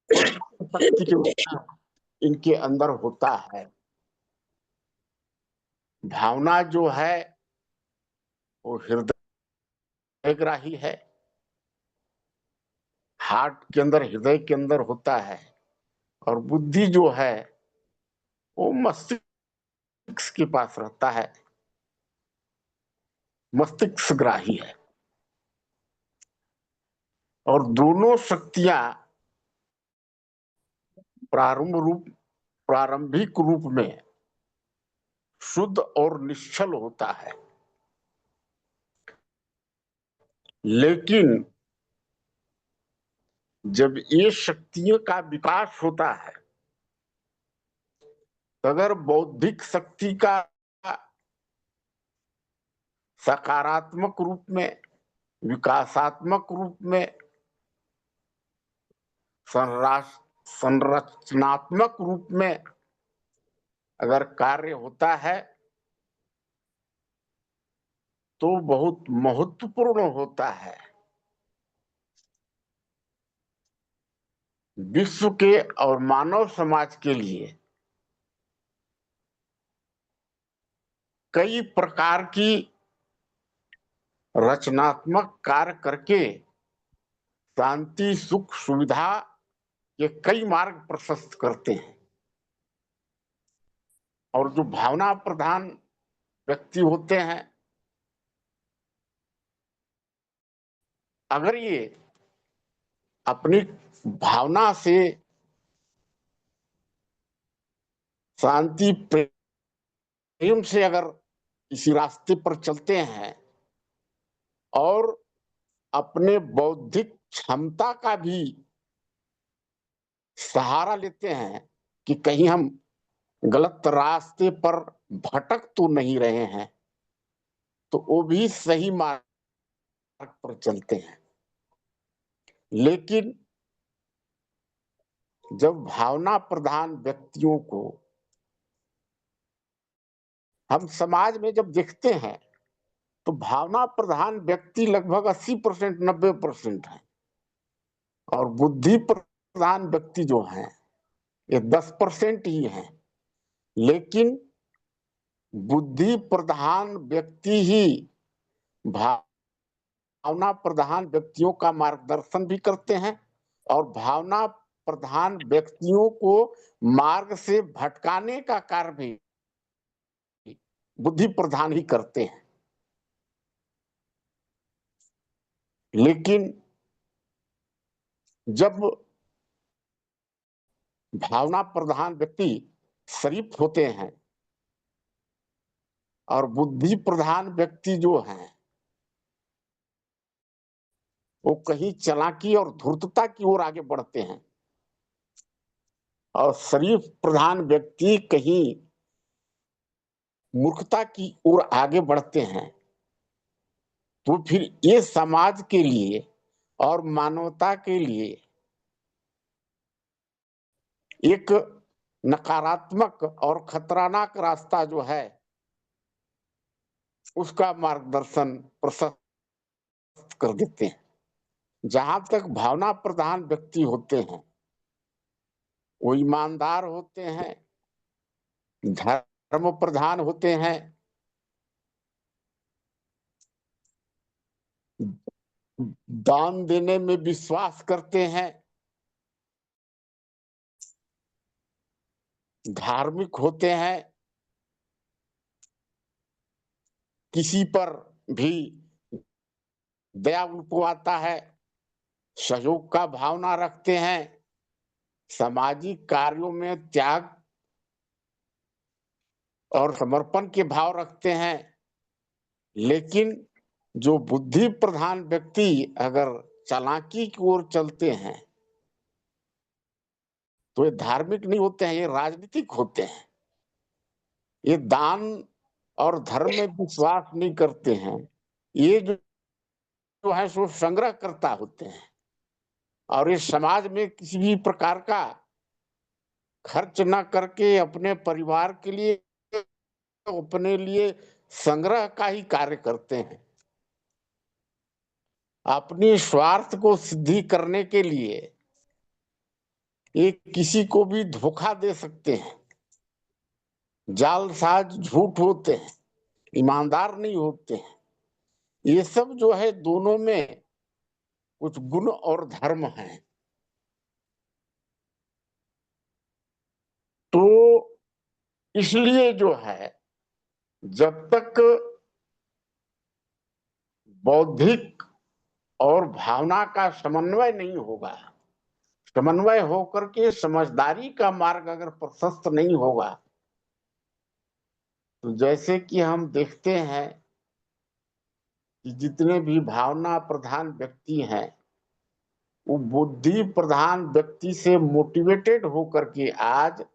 शक्ति के इनके अंदर होता है। भावना जो है वो हृदयग्राही है, हार्ट के अंदर, हृदय के अंदर होता है, और बुद्धि जो है वो मस्तिष्क के पास रहता है, मस्तिष्कग्राही है। और दोनों शक्तियां प्रारंभिक रूप में शुद्ध और निश्चल होता है, लेकिन जब ये शक्तियों का विकास होता है, अगर बौद्धिक शक्ति का सकारात्मक रूप में, विकासात्मक रूप में, संरचनात्मक रूप में अगर कार्य होता है तो बहुत महत्वपूर्ण होता है। विश्व के और मानव समाज के लिए कई प्रकार की रचनात्मक कार्य करके शांति, सुख, सुविधा के कई मार्ग प्रशस्त करते हैं। और जो भावना प्रधान व्यक्ति होते हैं, अगर ये अपनी भावना से शांति, प्रेम से अगर इसी रास्ते पर चलते हैं और अपने बौद्धिक क्षमता का भी सहारा लेते हैं कि कहीं हम गलत रास्ते पर भटक तो नहीं रहे हैं, तो वो भी सही मार्ग पर चलते हैं। लेकिन जब भावना प्रधान व्यक्तियों को हम समाज में जब देखते हैं तो भावना प्रधान व्यक्ति लगभग 80%, 90% है, और बुद्धि प्रधान व्यक्ति जो हैं ये 10% ही हैं। लेकिन बुद्धि प्रधान व्यक्ति ही भावना प्रधान व्यक्तियों का मार्गदर्शन भी करते हैं, और भावना प्रधान व्यक्तियों को मार्ग से भटकाने का कार्य भी बुद्धि प्रधान ही करते हैं। लेकिन जब भावना प्रधान व्यक्ति शरीफ होते हैं और बुद्धि प्रधान व्यक्ति जो हैं वो कहीं चालाकी और धूर्तता की ओर आगे बढ़ते हैं, और शरीफ प्रधान व्यक्ति कहीं मूर्खता की ओर आगे बढ़ते हैं, तो फिर ये समाज के लिए और मानवता के लिए एक नकारात्मक और खतरनाक रास्ता जो है उसका मार्गदर्शन प्रशस्त कर देते हैं। जहां तक भावना प्रधान व्यक्ति होते हैं वो ईमानदार होते हैं, धर्म प्रधान होते हैं, दान देने में विश्वास करते हैं, धार्मिक होते हैं, किसी पर भी दया उनको आता है, सहयोग का भावना रखते हैं, सामाजिक कार्यों में त्याग और समर्पण के भाव रखते हैं। लेकिन जो बुद्धि प्रधान व्यक्ति अगर चालाकी की ओर चलते हैं तो ये धार्मिक नहीं होते हैं, ये राजनीतिक होते हैं। ये दान और धर्म में विश्वास नहीं करते हैं, ये जो है सो संग्रह करता होते हैं, और ये समाज में किसी भी प्रकार का खर्च न करके अपने परिवार के लिए, अपने लिए संग्रह का ही कार्य करते हैं। अपनी स्वार्थ को सिद्धि करने के लिए ये किसी को भी धोखा दे सकते हैं, जालसाज झूठ होते हैं, ईमानदार नहीं होते हैं। ये सब जो है दोनों में कुछ गुण और धर्म हैं। तो इसलिए जो है जब तक बौद्धिक और भावना का समन्वय नहीं होगा, समन्वय होकर के समझदारी का मार्ग अगर प्रशस्त नहीं होगा, तो जैसे कि हम देखते हैं कि जितने भी भावना प्रधान व्यक्ति हैं, वो बुद्धि प्रधान व्यक्ति से मोटिवेटेड होकर के आज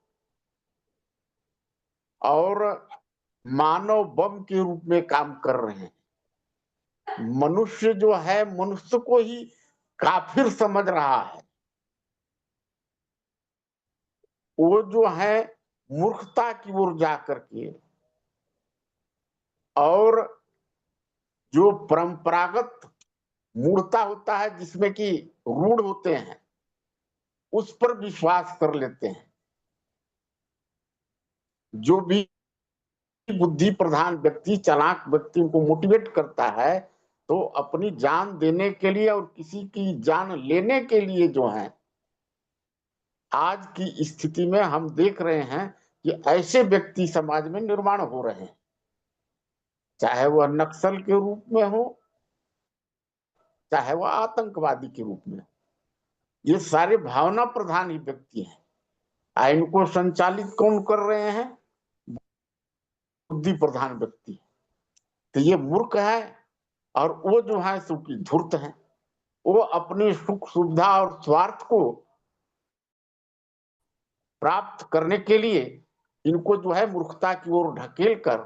और मानव बम के रूप में काम कर रहे हैं। मनुष्य जो है मनुष्य को ही काफिर समझ रहा है। वो जो है मूर्खता की ओर जाकर के और जो परंपरागत मूर्खता होता है जिसमें कि रूढ़ होते हैं, उस पर विश्वास कर लेते हैं। जो भी बुद्धि प्रधान व्यक्ति, चालाक व्यक्ति उनको मोटिवेट करता है, तो अपनी जान देने के लिए और किसी की जान लेने के लिए जो है आज की स्थिति में हम देख रहे हैं कि ऐसे व्यक्ति समाज में निर्माण हो रहे हैं, चाहे वह नक्सल के रूप में हो, चाहे वह आतंकवादी के रूप में। ये सारे भावना प्रधान ही व्यक्ति हैं। इनको संचालित कौन कर रहे हैं? बुद्धि प्रधान व्यक्ति। तो ये मूर्ख है और वो जो है सुखी धूर्त है। वो अपनी सुख सुविधा और स्वार्थ को प्राप्त करने के लिए इनको जो है मूर्खता की ओर ढकेल कर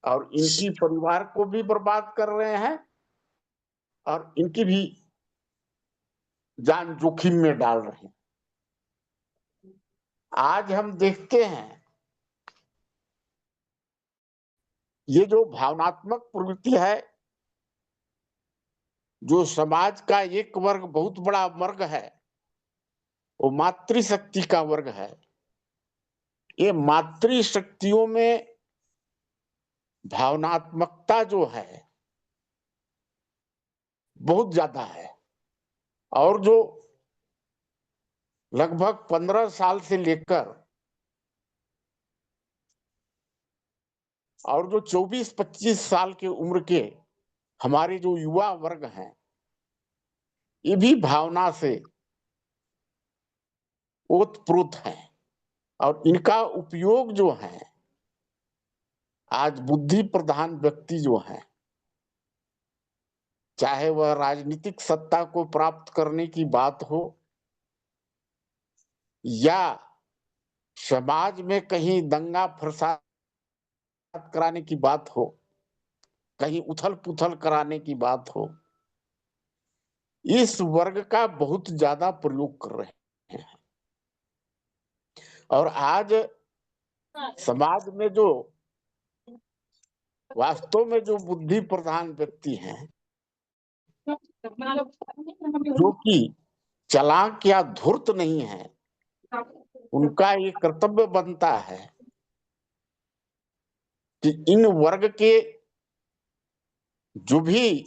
और इनकी परिवार को भी बर्बाद कर रहे हैं और इनकी भी जान जोखिम में डाल रहे हैं। आज हम देखते हैं ये जो भावनात्मक प्रवृत्ति है, जो समाज का एक वर्ग बहुत बड़ा वर्ग है, वो मातृशक्ति का वर्ग है। ये मातृशक्तियों में भावनात्मकता जो है बहुत ज्यादा है और जो लगभग 15 साल से लेकर और जो 24-25 साल के उम्र के हमारे जो युवा वर्ग हैं, ये भी भावना से ओतप्रोत हैं और इनका उपयोग जो है आज बुद्धि प्रधान व्यक्ति जो है, चाहे वह राजनीतिक सत्ता को प्राप्त करने की बात हो या समाज में कहीं दंगा फसाद कराने की बात हो, कहीं उथल पुथल कराने की बात हो, इस वर्ग का बहुत ज्यादा प्रयोग कर रहे हैं। और आज समाज में जो वास्तव में जो बुद्धि प्रधान व्यक्ति हैं, जो कि चालाक या धूर्त नहीं है, उनका ये कर्तव्य बनता है कि इन वर्ग के जो भी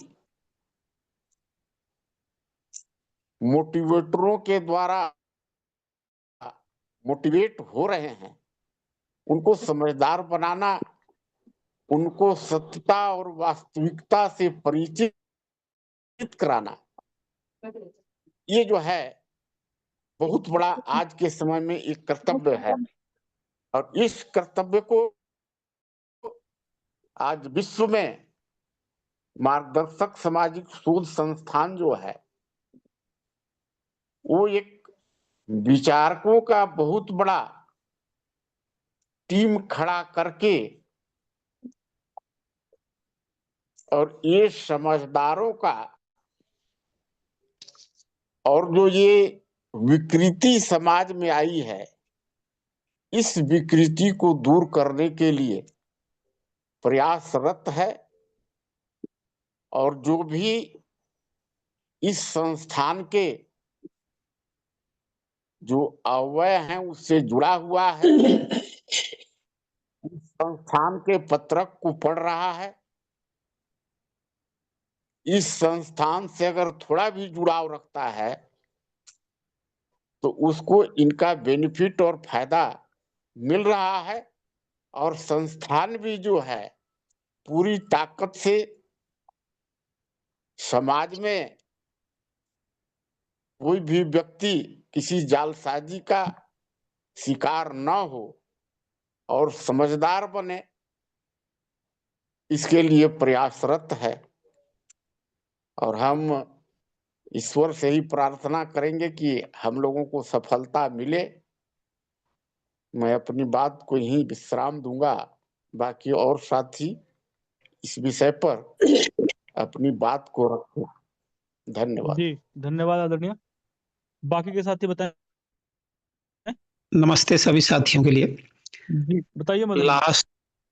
मोटिवेटरों के द्वारा मोटिवेट हो रहे हैं, उनको समझदार बनाना, उनको सत्यता और वास्तविकता से परिचित कराना, ये जो है बहुत बड़ा आज के समय में एक कर्तव्य है। और इस कर्तव्य को आज विश्व में मार्गदर्शक सामाजिक शोध संस्थान जो है, वो एक विचारकों का बहुत बड़ा टीम खड़ा करके और ये समझदारों का और जो ये विकृति समाज में आई है, इस विकृति को दूर करने के लिए प्रयासरत है। और जो भी इस संस्थान के जो अव्यय है उससे जुड़ा हुआ है, इस संस्थान के पत्रक को पढ़ रहा है, इस संस्थान से अगर थोड़ा भी जुड़ाव रखता है तो उसको इनका बेनिफिट और फायदा मिल रहा है। और संस्थान भी जो है पूरी ताकत से समाज में कोई भी व्यक्ति किसी जालसाजी का शिकार न हो और समझदार बने, इसके लिए प्रयासरत है। और हम ईश्वर से ही प्रार्थना करेंगे कि हम लोगों को सफलता मिले। मैं अपनी बात को यहीं विश्राम दूंगा, बाकी और साथी इस विषय पर अपनी बात को रखें। धन्यवाद। जी धन्यवाद आदरणीय। बाकी के साथी बताएं। नमस्ते सभी साथियों के लिए। जी बताइए मदन जी। लास्ट,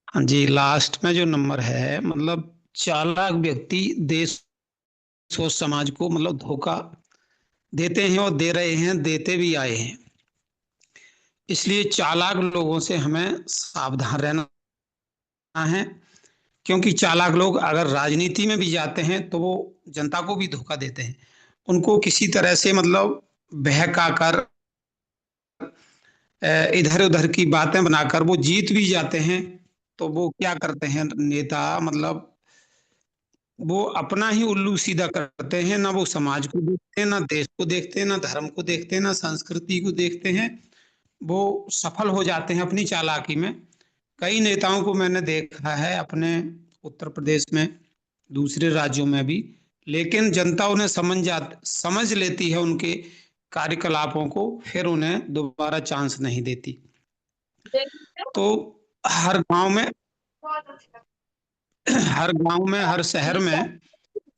हाँ जी, लास्ट में जो नंबर है, मतलब चालाक व्यक्ति देश और समाज को मतलब धोखा देते हैं और दे रहे हैं, देते भी आए हैं। इसलिए चालाक लोगों से हमें सावधान रहना है, क्योंकि चालाक लोग अगर राजनीति में भी जाते हैं तो वो जनता को भी धोखा देते हैं। उनको किसी तरह से मतलब बहका कर इधर उधर की बातें बनाकर वो जीत भी जाते हैं। तो वो क्या करते हैं नेता, मतलब वो अपना ही उल्लू सीधा करते हैं, ना वो समाज को देखते हैं, ना देश को देखते हैं, ना धर्म को देखते हैं, ना संस्कृति को देखते हैं। वो सफल हो जाते हैं अपनी चालाकी में। कई नेताओं को मैंने देखा है अपने उत्तर प्रदेश में, दूसरे राज्यों में भी, लेकिन जनता उन्हें समझ लेती है उनके कार्यकलापों को, फिर उन्हें दोबारा चांस नहीं देती। तो हर गांव में हर शहर में,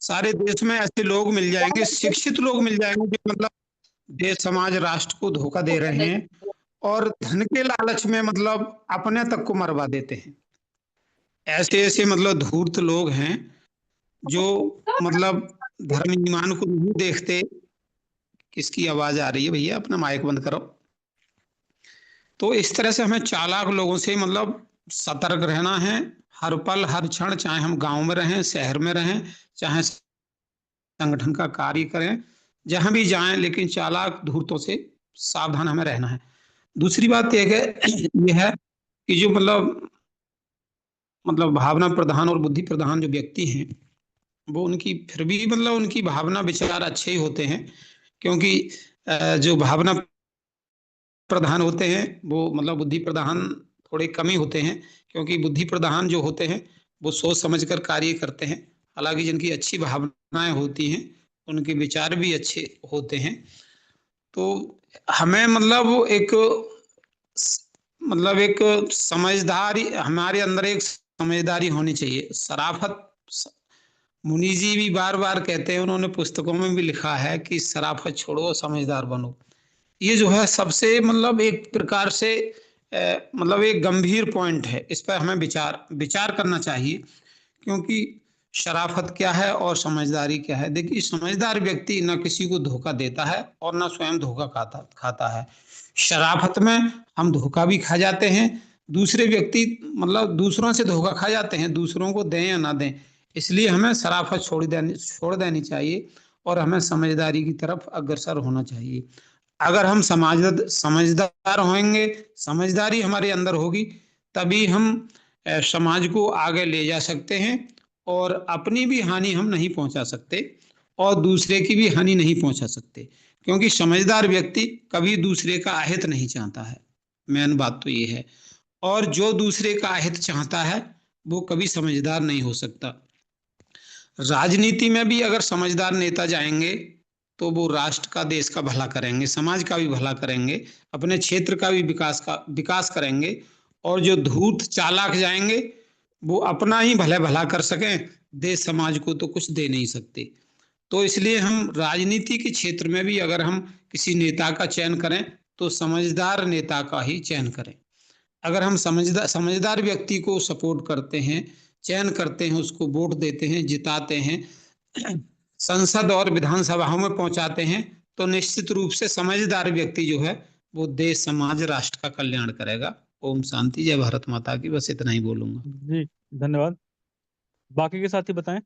सारे देश में ऐसे लोग मिल जाएंगे, शिक्षित लोग मिल जाएंगे जो मतलब देश समाज राष्ट्र को धोखा दे रहे हैं और धन के लालच में मतलब अपने तक को मरवा देते हैं। ऐसे ऐसे मतलब धूर्त लोग हैं जो मतलब धर्म ईमान को नहीं देखते। किसकी आवाज आ रही है भैया? अपना माइक बंद करो। तो इस तरह से हमें चालाक लोगों से मतलब सतर्क रहना है हर पल हर क्षण, चाहे हम गांव में रहें, शहर में रहें, चाहे संगठन का कार्य करें, जहां भी जाएं, लेकिन चालाक धूर्तों से सावधान हमें रहना है। दूसरी बात यह है कि जो मतलब भावना प्रधान और बुद्धि प्रधान जो व्यक्ति हैं, वो उनकी फिर भी मतलब उनकी भावना विचार अच्छे ही होते हैं, क्योंकि जो भावना प्रधान होते हैं वो मतलब बुद्धि प्रधान थोड़े कम ही होते हैं, क्योंकि बुद्धि प्रधान जो होते हैं वो सोच समझकर कार्य करते हैं। हालांकि जिनकी अच्छी भावनाएं होती हैं उनके विचार भी अच्छे होते हैं। तो हमें मतलब एक समझदारी, हमारे अंदर एक समझदारी होनी चाहिए। शराफत, मुनि जी भी बार बार कहते हैं, उन्होंने पुस्तकों में भी लिखा है कि शराफत छोड़ो, समझदार बनो। ये जो है सबसे मतलब एक प्रकार से मतलब एक गंभीर पॉइंट है। इस पर हमें विचार करना चाहिए, क्योंकि शराफत क्या है और समझदारी क्या है। देखिए, समझदार व्यक्ति न किसी को धोखा देता है और न स्वयं धोखा खाता है। शराफत में हम धोखा भी खा जाते हैं, दूसरे व्यक्ति मतलब दूसरों से धोखा खा जाते हैं, दूसरों को दें या ना दें। इसलिए हमें शराफत छोड़ देनी चाहिए और हमें समझदारी की तरफ अग्रसर होना चाहिए। अगर हम समझदार होंगे, समझदारी हमारे अंदर होगी, तभी हम समाज को आगे ले जा सकते हैं और अपनी भी हानि हम नहीं पहुंचा सकते और दूसरे की भी हानि नहीं पहुंचा सकते, क्योंकि समझदार व्यक्ति कभी दूसरे का अहित नहीं चाहता है। मेन बात तो ये है। और जो दूसरे का अहित चाहता है वो कभी समझदार नहीं हो सकता। राजनीति में भी अगर समझदार नेता जाएंगे तो वो राष्ट्र का, देश का भला करेंगे, समाज का भी भला करेंगे, अपने क्षेत्र का भी विकास करेंगे। और जो धूर्त चालाक जाएंगे वो अपना ही भला कर सकें, देश समाज को तो कुछ दे नहीं सकते। तो इसलिए हम राजनीति के क्षेत्र में भी अगर हम किसी नेता का चयन करें तो समझदार नेता का ही चयन करें। अगर हम समझदार व्यक्ति को सपोर्ट करते हैं, चयन करते हैं, उसको वोट देते हैं, जिताते हैं, संसद और विधानसभाओं में पहुंचाते हैं, तो निश्चित रूप से समझदार व्यक्ति जो है वो देश, समाज, राष्ट्र का कल्याण करेगा। ओम शांति, जय भारत माता की। बस इतना ही बोलूंगा। जी धन्यवाद। बाकी के साथी बताएं।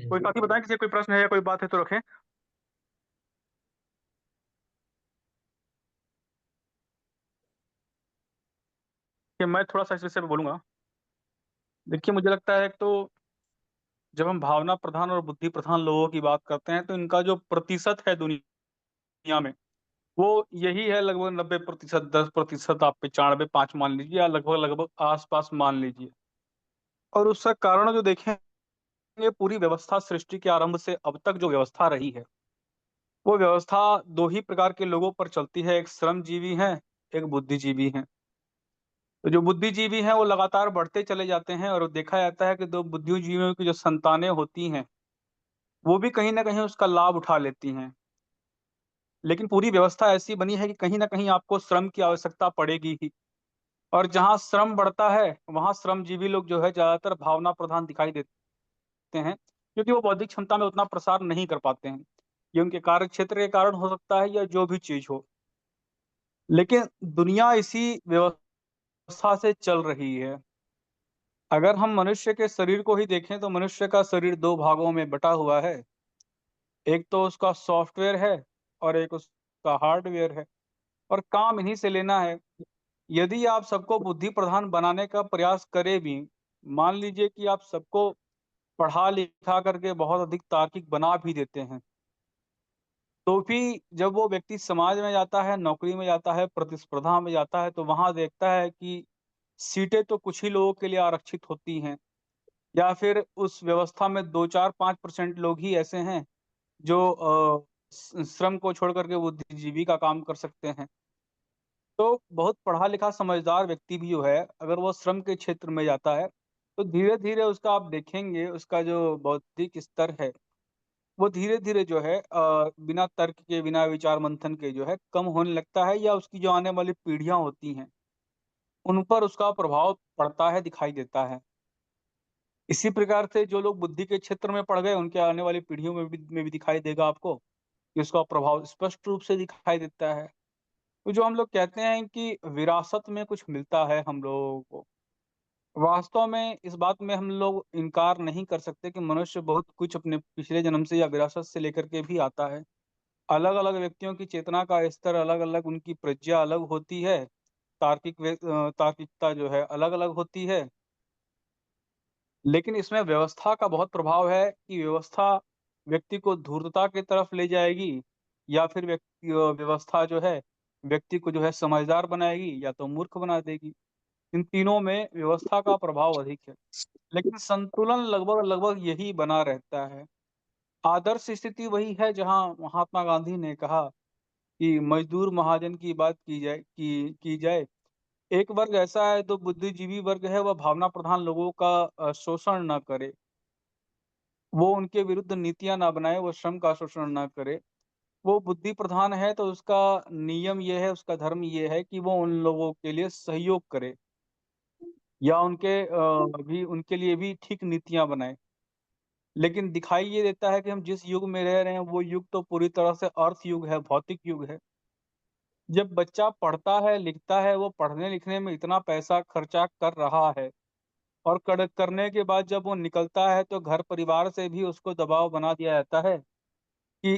कोई साथी बताएं, किसी कोई प्रश्न है या कोई बात है तो रखें। कि मैं थोड़ा सा इस विषय पे बोलूंगा। देखिए, मुझे लगता है एक तो जब हम भावना प्रधान और बुद्धि प्रधान लोगों की बात करते हैं तो इनका जो प्रतिशत है दुनिया में वो यही है, लगभग 90%, 10%, आप 95, 5 मान लीजिए, या लगभग लगभग आसपास मान लीजिए। और उसका कारण जो देखेंगे, पूरी व्यवस्था सृष्टि के आरंभ से अब तक जो व्यवस्था रही है, वो व्यवस्था दो ही प्रकार के लोगों पर चलती है, एक श्रमजीवी है, एक बुद्धिजीवी है। तो जो बुद्धिजीवी हैं वो लगातार बढ़ते चले जाते हैं, और देखा जाता है कि दो बुद्धिजीवियों की जो संतानें होती हैं वो भी कहीं ना कहीं उसका लाभ उठा लेती हैं। लेकिन पूरी व्यवस्था ऐसी बनी है कि कहीं ना कहीं आपको श्रम की आवश्यकता पड़ेगी ही, और जहाँ श्रम बढ़ता है वहाँ श्रमजीवी लोग जो है ज्यादातर भावना प्रधान दिखाई देते हैं, क्योंकि वो बौद्धिक क्षमता में उतना प्रसार नहीं कर पाते हैं। ये उनके कार्य क्षेत्र के कारण हो सकता है, या जो भी चीज हो। लेकिन दुनिया इसी व्यवस्था से चल रही है। अगर हम मनुष्य के शरीर को ही देखें तो मनुष्य का शरीर दो भागों में बटा हुआ है। एक तो उसका सॉफ्टवेयर है और एक उसका हार्डवेयर है, और काम इन्हीं से लेना है। यदि आप सबको बुद्धि प्रधान बनाने का प्रयास करें भी, मान लीजिए कि आप सबको पढ़ा लिखा करके बहुत अधिक तार्किक बना भी देते हैं, तो भी जब वो व्यक्ति समाज में जाता है, नौकरी में जाता है, प्रतिस्पर्धा में जाता है, तो वहां देखता है कि सीटें तो कुछ ही लोगों के लिए आरक्षित होती हैं, या फिर उस व्यवस्था में 2, 4, 5% लोग ही ऐसे हैं जो श्रम को छोड़ करके बुद्धिजीवी का काम कर सकते हैं। तो बहुत पढ़ा लिखा समझदार व्यक्ति भी जो है, अगर वो श्रम के क्षेत्र में जाता है, तो धीरे धीरे उसका आप देखेंगे, उसका जो बौद्धिक स्तर है वो धीरे धीरे जो है बिना तर्क के, बिना विचार मंथन के जो है कम होने लगता है, या उसकी जो आने वाली पीढ़ियां होती हैं उन पर उसका प्रभाव पड़ता है, दिखाई देता है। इसी प्रकार से जो लोग बुद्धि के क्षेत्र में पड़ गए, उनके आने वाली पीढ़ियों में भी दिखाई देगा आपको कि उसका प्रभाव स्पष्ट रूप से दिखाई देता है। तो जो हम लोग कहते हैं कि विरासत में कुछ मिलता है हम लोगों को, वास्तव में इस बात में हम लोग इनकार नहीं कर सकते कि मनुष्य बहुत कुछ अपने पिछले जन्म से या विरासत से लेकर के भी आता है। अलग अलग व्यक्तियों की चेतना का स्तर अलग अलग, उनकी प्रज्ञा अलग होती है, तार्किकता जो है अलग अलग होती है। लेकिन इसमें व्यवस्था का बहुत प्रभाव है कि व्यवस्था व्यक्ति को धूर्तता की तरफ ले जाएगी, या फिर व्यवस्था जो है व्यक्ति को जो है समझदार बनाएगी, या तो मूर्ख बना देगी। इन तीनों में व्यवस्था का प्रभाव अधिक है, लेकिन संतुलन लगभग लगभग यही बना रहता है। आदर्श स्थिति वही है जहां महात्मा गांधी ने कहा कि मजदूर महाजन की बात की जाए। एक वर्ग ऐसा है, तो बुद्धिजीवी वर्ग है, वह भावना प्रधान लोगों का शोषण ना करे, वो उनके विरुद्ध नीतियां ना बनाए, वो श्रम का शोषण ना करे। वो बुद्धि प्रधान है तो उसका नियम ये है, उसका धर्म ये है कि वो उन लोगों के लिए सहयोग करे, या उनके लिए भी ठीक नीतियां बनाए। लेकिन दिखाई ये देता है कि हम जिस युग में रह रहे हैं वो युग तो पूरी तरह से अर्थ युग है, भौतिक युग है। जब बच्चा पढ़ता है, लिखता है, वो पढ़ने लिखने में इतना पैसा खर्चा कर रहा है, और करने के बाद जब वो निकलता है तो घर परिवार से भी उसको दबाव बना दिया जाता है कि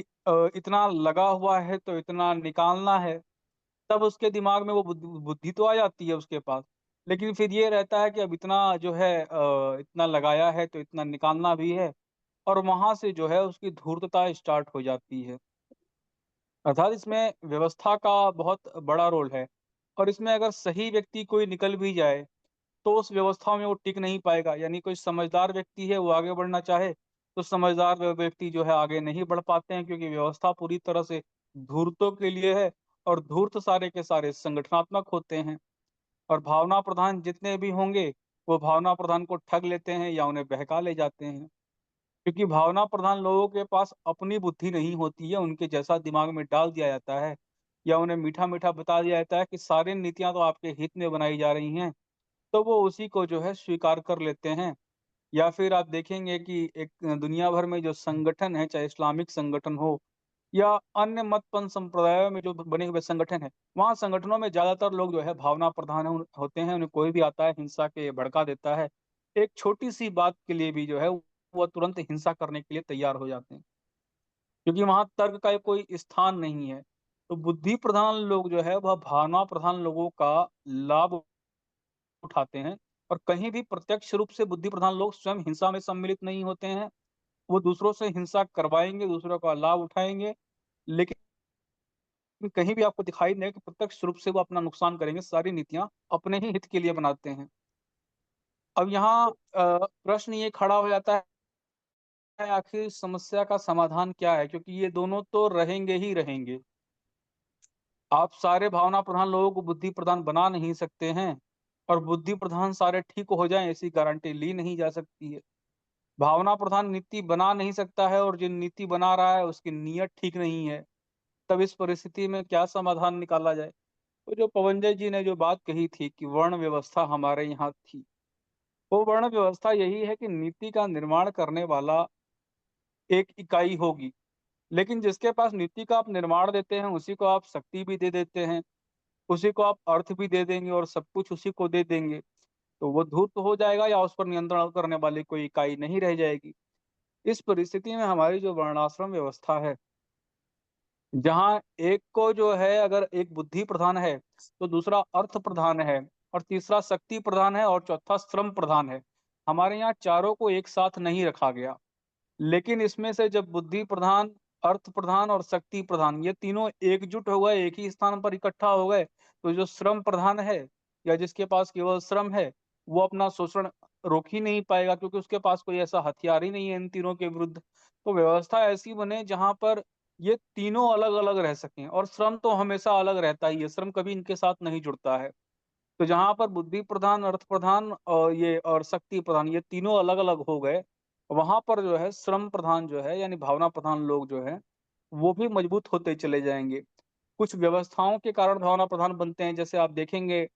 इतना लगा हुआ है तो इतना निकालना है। तब उसके दिमाग में वो बुद्धि तो आ जाती है उसके पास, लेकिन फिर ये रहता है कि अब इतना जो है इतना लगाया है तो इतना निकालना भी है, और वहां से जो है उसकी धूर्तता स्टार्ट हो जाती है। अर्थात इसमें व्यवस्था का बहुत बड़ा रोल है, और इसमें अगर सही व्यक्ति कोई निकल भी जाए तो उस व्यवस्था में वो टिक नहीं पाएगा। यानी कोई समझदार व्यक्ति है, वो आगे बढ़ना चाहे तो समझदार व्यक्ति जो है आगे नहीं बढ़ पाते हैं, क्योंकि व्यवस्था पूरी तरह से धूर्तों के लिए है, और धूर्त सारे के सारे संगठनात्मक होते हैं। और भावना प्रधान जितने भी होंगे वो भावना प्रधान को ठग लेते हैं या उन्हें बहका ले जाते हैं। क्योंकि भावना प्रधान लोगों के पास अपनी बुद्धि नहीं होती है, उनके जैसा दिमाग में डाल दिया जाता है या उन्हें मीठा-मीठा बता दिया जाता है कि सारी नीतियाँ तो आपके हित में बनाई जा रही हैं, तो वो उसी को जो है स्वीकार कर लेते हैं। या फिर आप देखेंगे कि एक दुनिया भर में जो संगठन है, चाहे इस्लामिक संगठन हो या अन्य मतपंथ संप्रदायों में जो बने हुए संगठन हैं, वहाँ संगठनों में ज़्यादातर लोग जो है भावना प्रधान होते हैं, उन्हें कोई भी आता है हिंसा के भड़का देता है। एक छोटी-सी बात के लिए भी जो है वो तुरंत हिंसा करने के लिए तैयार हो जाते हैं, क्योंकि वहाँ तर्क का कोई स्थान नहीं है। तो बुद्धि प्रधान लोग जो है वह भावना प्रधान लोगों का लाभ उठाते हैं और कहीं भी प्रत्यक्ष रूप से बुद्धि प्रधान लोग स्वयं हिंसा में सम्मिलित नहीं होते हैं। वो दूसरों से हिंसा करवाएँगे, दूसरों का लाभ उठाएँगे, लेकिन कहीं भी आपको दिखाई नहीं कि प्रत्यक्ष रूप से वो अपना नुकसान करेंगे, सारी नीतियाँ अपने ही हित के लिए बनाते हैं। अब यहाँ प्रश्न ये खड़ा हो जाता है आखिर इस समस्या का समाधान क्या है? क्योंकि ये दोनों तो रहेंगे ही रहेंगे। आप सारे भावना प्रधान लोगों को बुद्धि प्रधान बना नहीं सकते हैं और बुद्धि प्रधान सारे ठीक हो जाएँ ऐसी गारंटी ली नहीं जा सकती है। भावना प्रधान नीति बना नहीं सकता है और जो नीति बना रहा है उसकी नीयत ठीक नहीं है। तब इस परिस्थिति में क्या समाधान निकाला जाए? तो जो पवनजय जी ने जो बात कही थी कि वर्ण व्यवस्था हमारे यहाँ थी, वो वर्ण व्यवस्था यही है कि नीति का निर्माण करने वाला एक इकाई होगी, लेकिन जिसके पास नीति का आप निर्माण देते हैं, उसी को आप शक्ति भी दे देते हैं, उसी को आप अर्थ भी दे देंगे और सब कुछ उसी को दे देंगे, तो वो धूर्त हो जाएगा या उस पर नियंत्रण करने वाली कोई इकाई नहीं रह जाएगी। इस परिस्थिति में हमारी जो वर्णाश्रम व्यवस्था है, जहाँ एक को जो है अगर एक बुद्धि प्रधान है, तो दूसरा अर्थ प्रधान है और तीसरा शक्ति प्रधान है और चौथा श्रम प्रधान है। हमारे यहाँ चारों को एक साथ नहीं रखा गया। लेकिन इसमें से जब बुद्धि प्रधान, अर्थ प्रधान और शक्ति प्रधान ये तीनों एकजुट हो गए, एक ही स्थान पर इकट्ठा हो गए, तो जो श्रम प्रधान है या जिसके पास केवल श्रम है, वो अपना शोषण रोक ही नहीं पाएगा क्योंकि उसके पास कोई ऐसा हथियार ही नहीं है इन तीनों के विरुद्ध। तो व्यवस्था ऐसी बने जहाँ पर ये तीनों अलग-अलग रह सकें और श्रम तो हमेशा अलग रहता ही है, श्रम कभी इनके साथ नहीं जुड़ता है। तो जहाँ पर बुद्धि प्रधान, अर्थ प्रधान और ये और शक्ति प्रधान ये तीनों अलग-अलग हो गए, वहाँ पर जो है श्रम प्रधान जो है यानी भावना प्रधान लोग जो हैं, वो भी मजबूत होते चले जाएँगे। कुछ व्यवस्थाओं के कारण भावना प्रधान बनते हैं, जैसे आप देखेंगे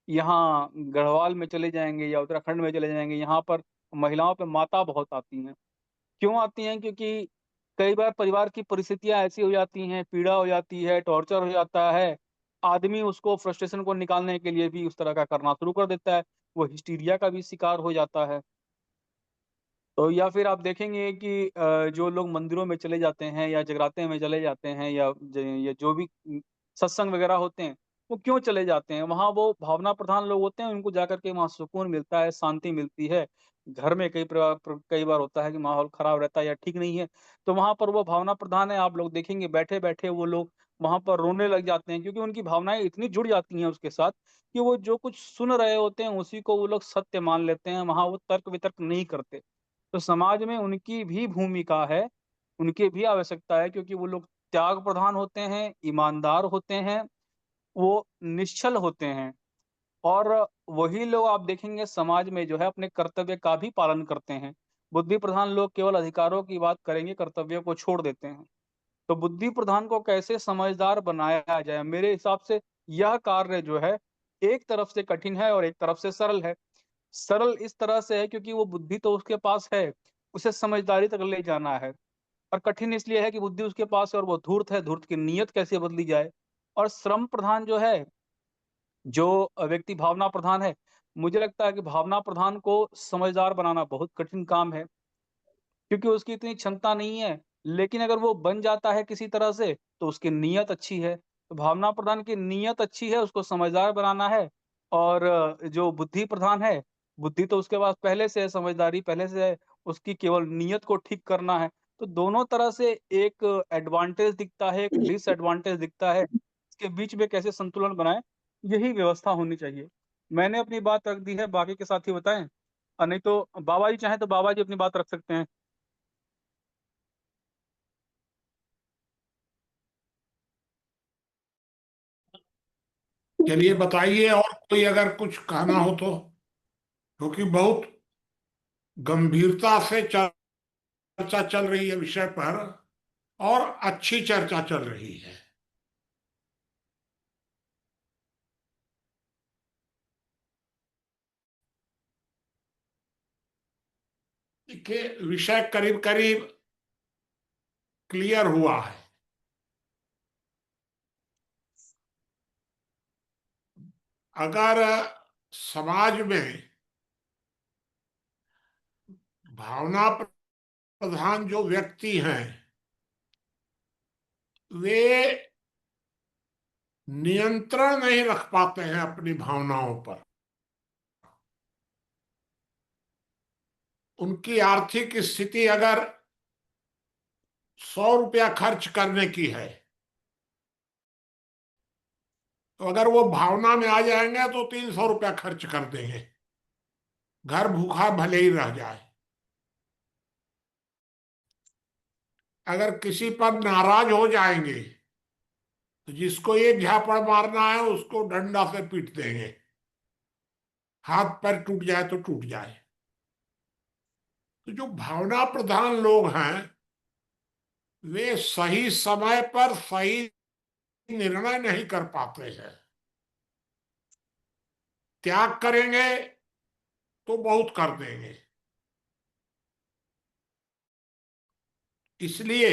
यहाँ गढ़वाल में चले जाएँगे या उत्तराखंड में चले जाएँगे, यहाँ पर महिलाओं पे माता बहुत आती हैं। क्यों आती हैं? क्योंकि कई बार परिवार की परिस्थितियाँ ऐसी हो जाती हैं, पीड़ा हो जाती है, टॉर्चर हो जाता है, आदमी उसको फ्रस्ट्रेशन को निकालने के लिए भी उस तरह का करना शुरू कर देता है, वो हिस्टीरिया का भी शिकार हो जाता है। तो या फिर आप देखेंगे कि जो लोग मंदिरों में चले जाते हैं या जगराते में चले जाते हैं या जो भी सत्संग वगैरह होते हैं, वो क्यों चले जाते हैं? वहाँ वो भावना प्रधान लोग होते हैं, उनको जाकर के वहाँ सुकून मिलता है, शांति मिलती है। घर में कई बार होता है कि माहौल खराब रहता है या ठीक नहीं है, तो वहाँ पर वो भावना प्रधान है, आप लोग देखेंगे बैठे-बैठे वो लोग वहाँ पर रोने लग जाते हैं क्योंकि उनकी भावनाएँ इतनी जुड़ जाती हैं उसके साथ कि वो जो कुछ सुन रहे होते हैं, उसी को वो लोग सत्य मान लेते हैं, वहाँ वो तर्क-वितर्क नहीं करते। तो समाज में उनकी भी भूमिका है, उनकी भी आवश्यकता है क्योंकि वो लोग त्याग प्रधान होते हैं, ईमानदार होते हैं, वो निश्छल होते हैं और वही लोग आप देखेंगे समाज में जो है अपने कर्तव्य का भी पालन करते हैं। बुद्धि प्रधान लोग केवल अधिकारों की बात करेंगे, कर्तव्यों को छोड़ देते हैं। तो बुद्धि प्रधान को कैसे समझदार बनाया जाए? मेरे हिसाब से यह कार्य जो है, एक तरफ से कठिन है और एक तरफ से सरल है। सरल इस तरह से है क्योंकि वो बुद्धि तो उसके पास है, उसे समझदारी तक ले जाना है और कठिन इसलिए है कि बुद्धि उसके पास है और वो धूर्त है, धूर्त की नीयत कैसे बदली जाए? और श्रम प्रधान जो है, जो व्यक्ति भावना प्रधान है, मुझे लगता है कि भावना प्रधान को समझदार बनाना बहुत कठिन काम है। क्योंकि उसकी इतनी क्षमता नहीं है, लेकिन अगर वो बन जाता है किसी तरह से, तो उसकी नीयत अच्छी है। तो भावना प्रधान की नीयत अच्छी है, उसको समझदार बनाना है और जो बुद्धि प्रधान है, बुद्धि तो उसके पास पहले से है, समझदारी पहले से है, उसकी केवल नीयत को ठीक करना है। तो दोनों तरह से एक एडवांटेज दिखता है, एक डिसएडवांटेज दिखता है। इसके बीच में कैसे संतुलन बनाएँ, यही व्यवस्था होनी चाहिए। मैंने अपनी बात रख दी है, बाकी के साथी बताएँ? नहीं तो बाबा जी चाहें तो बाबा जी अपनी बात रख सकते हैं। चलिए बताइए, और कोई अगर कुछ कहना हो तो। क्योंकि बहुत गंभीरता से चर्चा चल रही है विषय पर, और अच्छी चर्चा चल रही है। देखिए, विषय करीब करीब क्लियर हुआ है। अगर समाज में भावना प्रधान जो व्यक्ति हैं वे नियंत्रण नहीं रख पाते हैं अपनी भावनाओं पर, उनकी आर्थिक स्थिति अगर 100 रुपया खर्च करने की है, तो अगर वो भावना में आ जाएंगे तो 300 रुपया खर्च कर देंगे, घर भूखा भले ही रह जाए। अगर किसी पर नाराज हो जाएंगे तो जिसको एक झापड़ मारना है उसको डंडा से पीट देंगे, हाथ पैर टूट जाए तो टूट जाए। तो जो भावना प्रधान लोग हैं वे सही समय पर सही निर्णय नहीं कर पाते हैं। त्याग करेंगे तो बहुत कर देंगे। इसलिए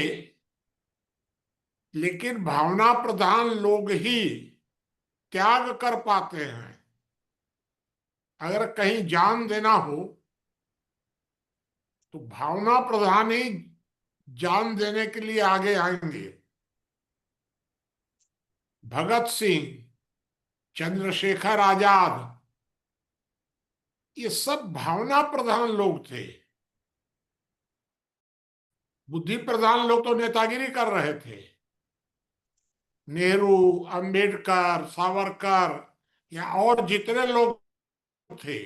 लेकिन भावना प्रधान लोग ही त्याग कर पाते हैं। अगर कहीं जान देना हो तो भावना प्रधान ही जान देने के लिए आगे आएंगे। भगत सिंह, चंद्रशेखर आजाद, ये सब भावना प्रधान लोग थे। बुद्धि प्रधान लोग तो नेतागिरी कर रहे थे। नेहरू, अंबेडकर, सावरकर या और जितने लोग थे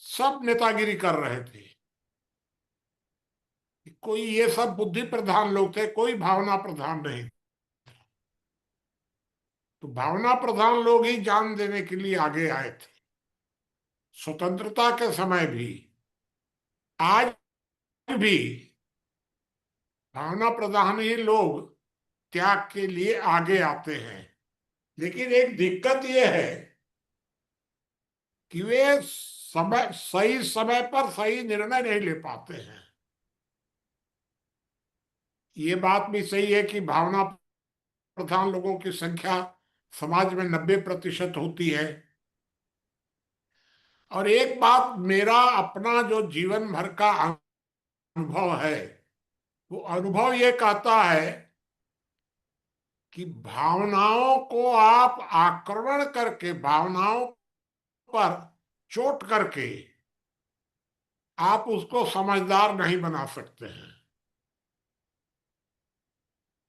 सब नेतागिरी कर रहे थे। कोई ये सब बुद्धि प्रधान लोग थे, कोई भावना प्रधान नहीं। तो भावना प्रधान लोग ही जान देने के लिए आगे आए थे। स्वतंत्रता के समय भी, आज भी भावना प्रधान ही लोग त्याग के लिए आगे आते हैं। लेकिन एक दिक्कत यह है कि वे सही समय पर सही निर्णय नहीं ले पाते हैं। ये बात भी सही है कि भावना प्रधान लोगों की संख्या समाज में 90% होती है। और एक बात मेरा अपना जो जीवन भर का अनुभव है, वो अनुभव ये कहता है कि भावनाओं को आप आक्रमण करके, भावनाओं पर चोट करके आप उसको समझदार नहीं बना सकते हैं।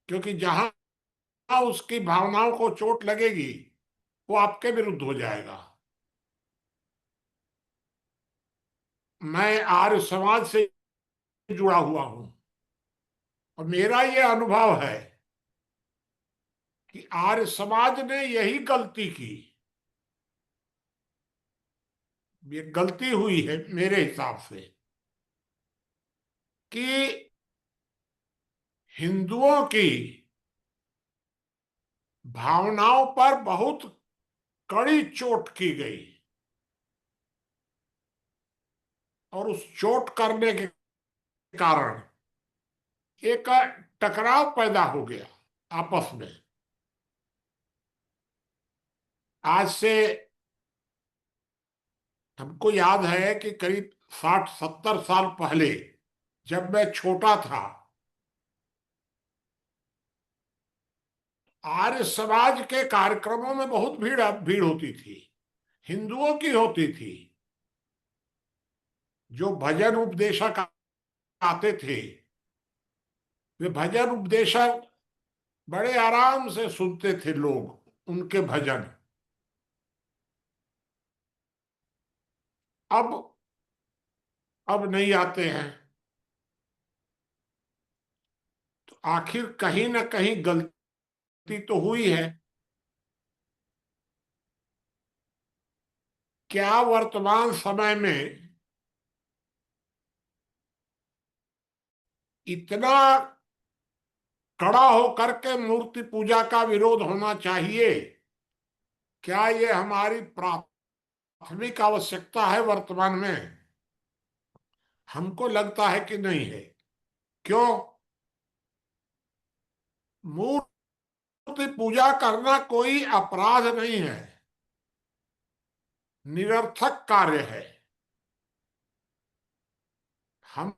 क्योंकि जहां उसकी भावनाओं को चोट लगेगी वो आपके विरुद्ध हो जाएगा। मैं आर्य समाज से जुड़ा हुआ हूं और मेरा ये अनुभव है कि आर्य समाज ने यही गलती की। ये गलती हुई है मेरे हिसाब से कि हिंदुओं की भावनाओं पर बहुत कड़ी चोट की गई और उस चोट करने के कारण एक टकराव पैदा हो गया आपस में। आज से हमको याद है कि करीब 60-70 साल पहले जब मैं छोटा था, आर्य समाज के कार्यक्रमों में बहुत भीड़ भीड़ होती थी, हिंदुओं की होती थी। जो भजन उपदेशक आते थे वे भजन उपदेशक बड़े आराम से सुनते थे लोग उनके भजन। अब नहीं आते हैं। तो आखिर कहीं ना कहीं गलती तो हुई है क्या वर्तमान समय में इतना कड़ा होकर के मूर्ति पूजा का विरोध होना चाहिए? क्या ये हमारी प्राथमिक आवश्यकता है वर्तमान में? हमको लगता है कि नहीं है। क्यों? मूर्ति पूजा करना कोई अपराध नहीं है, निरर्थक कार्य है। हम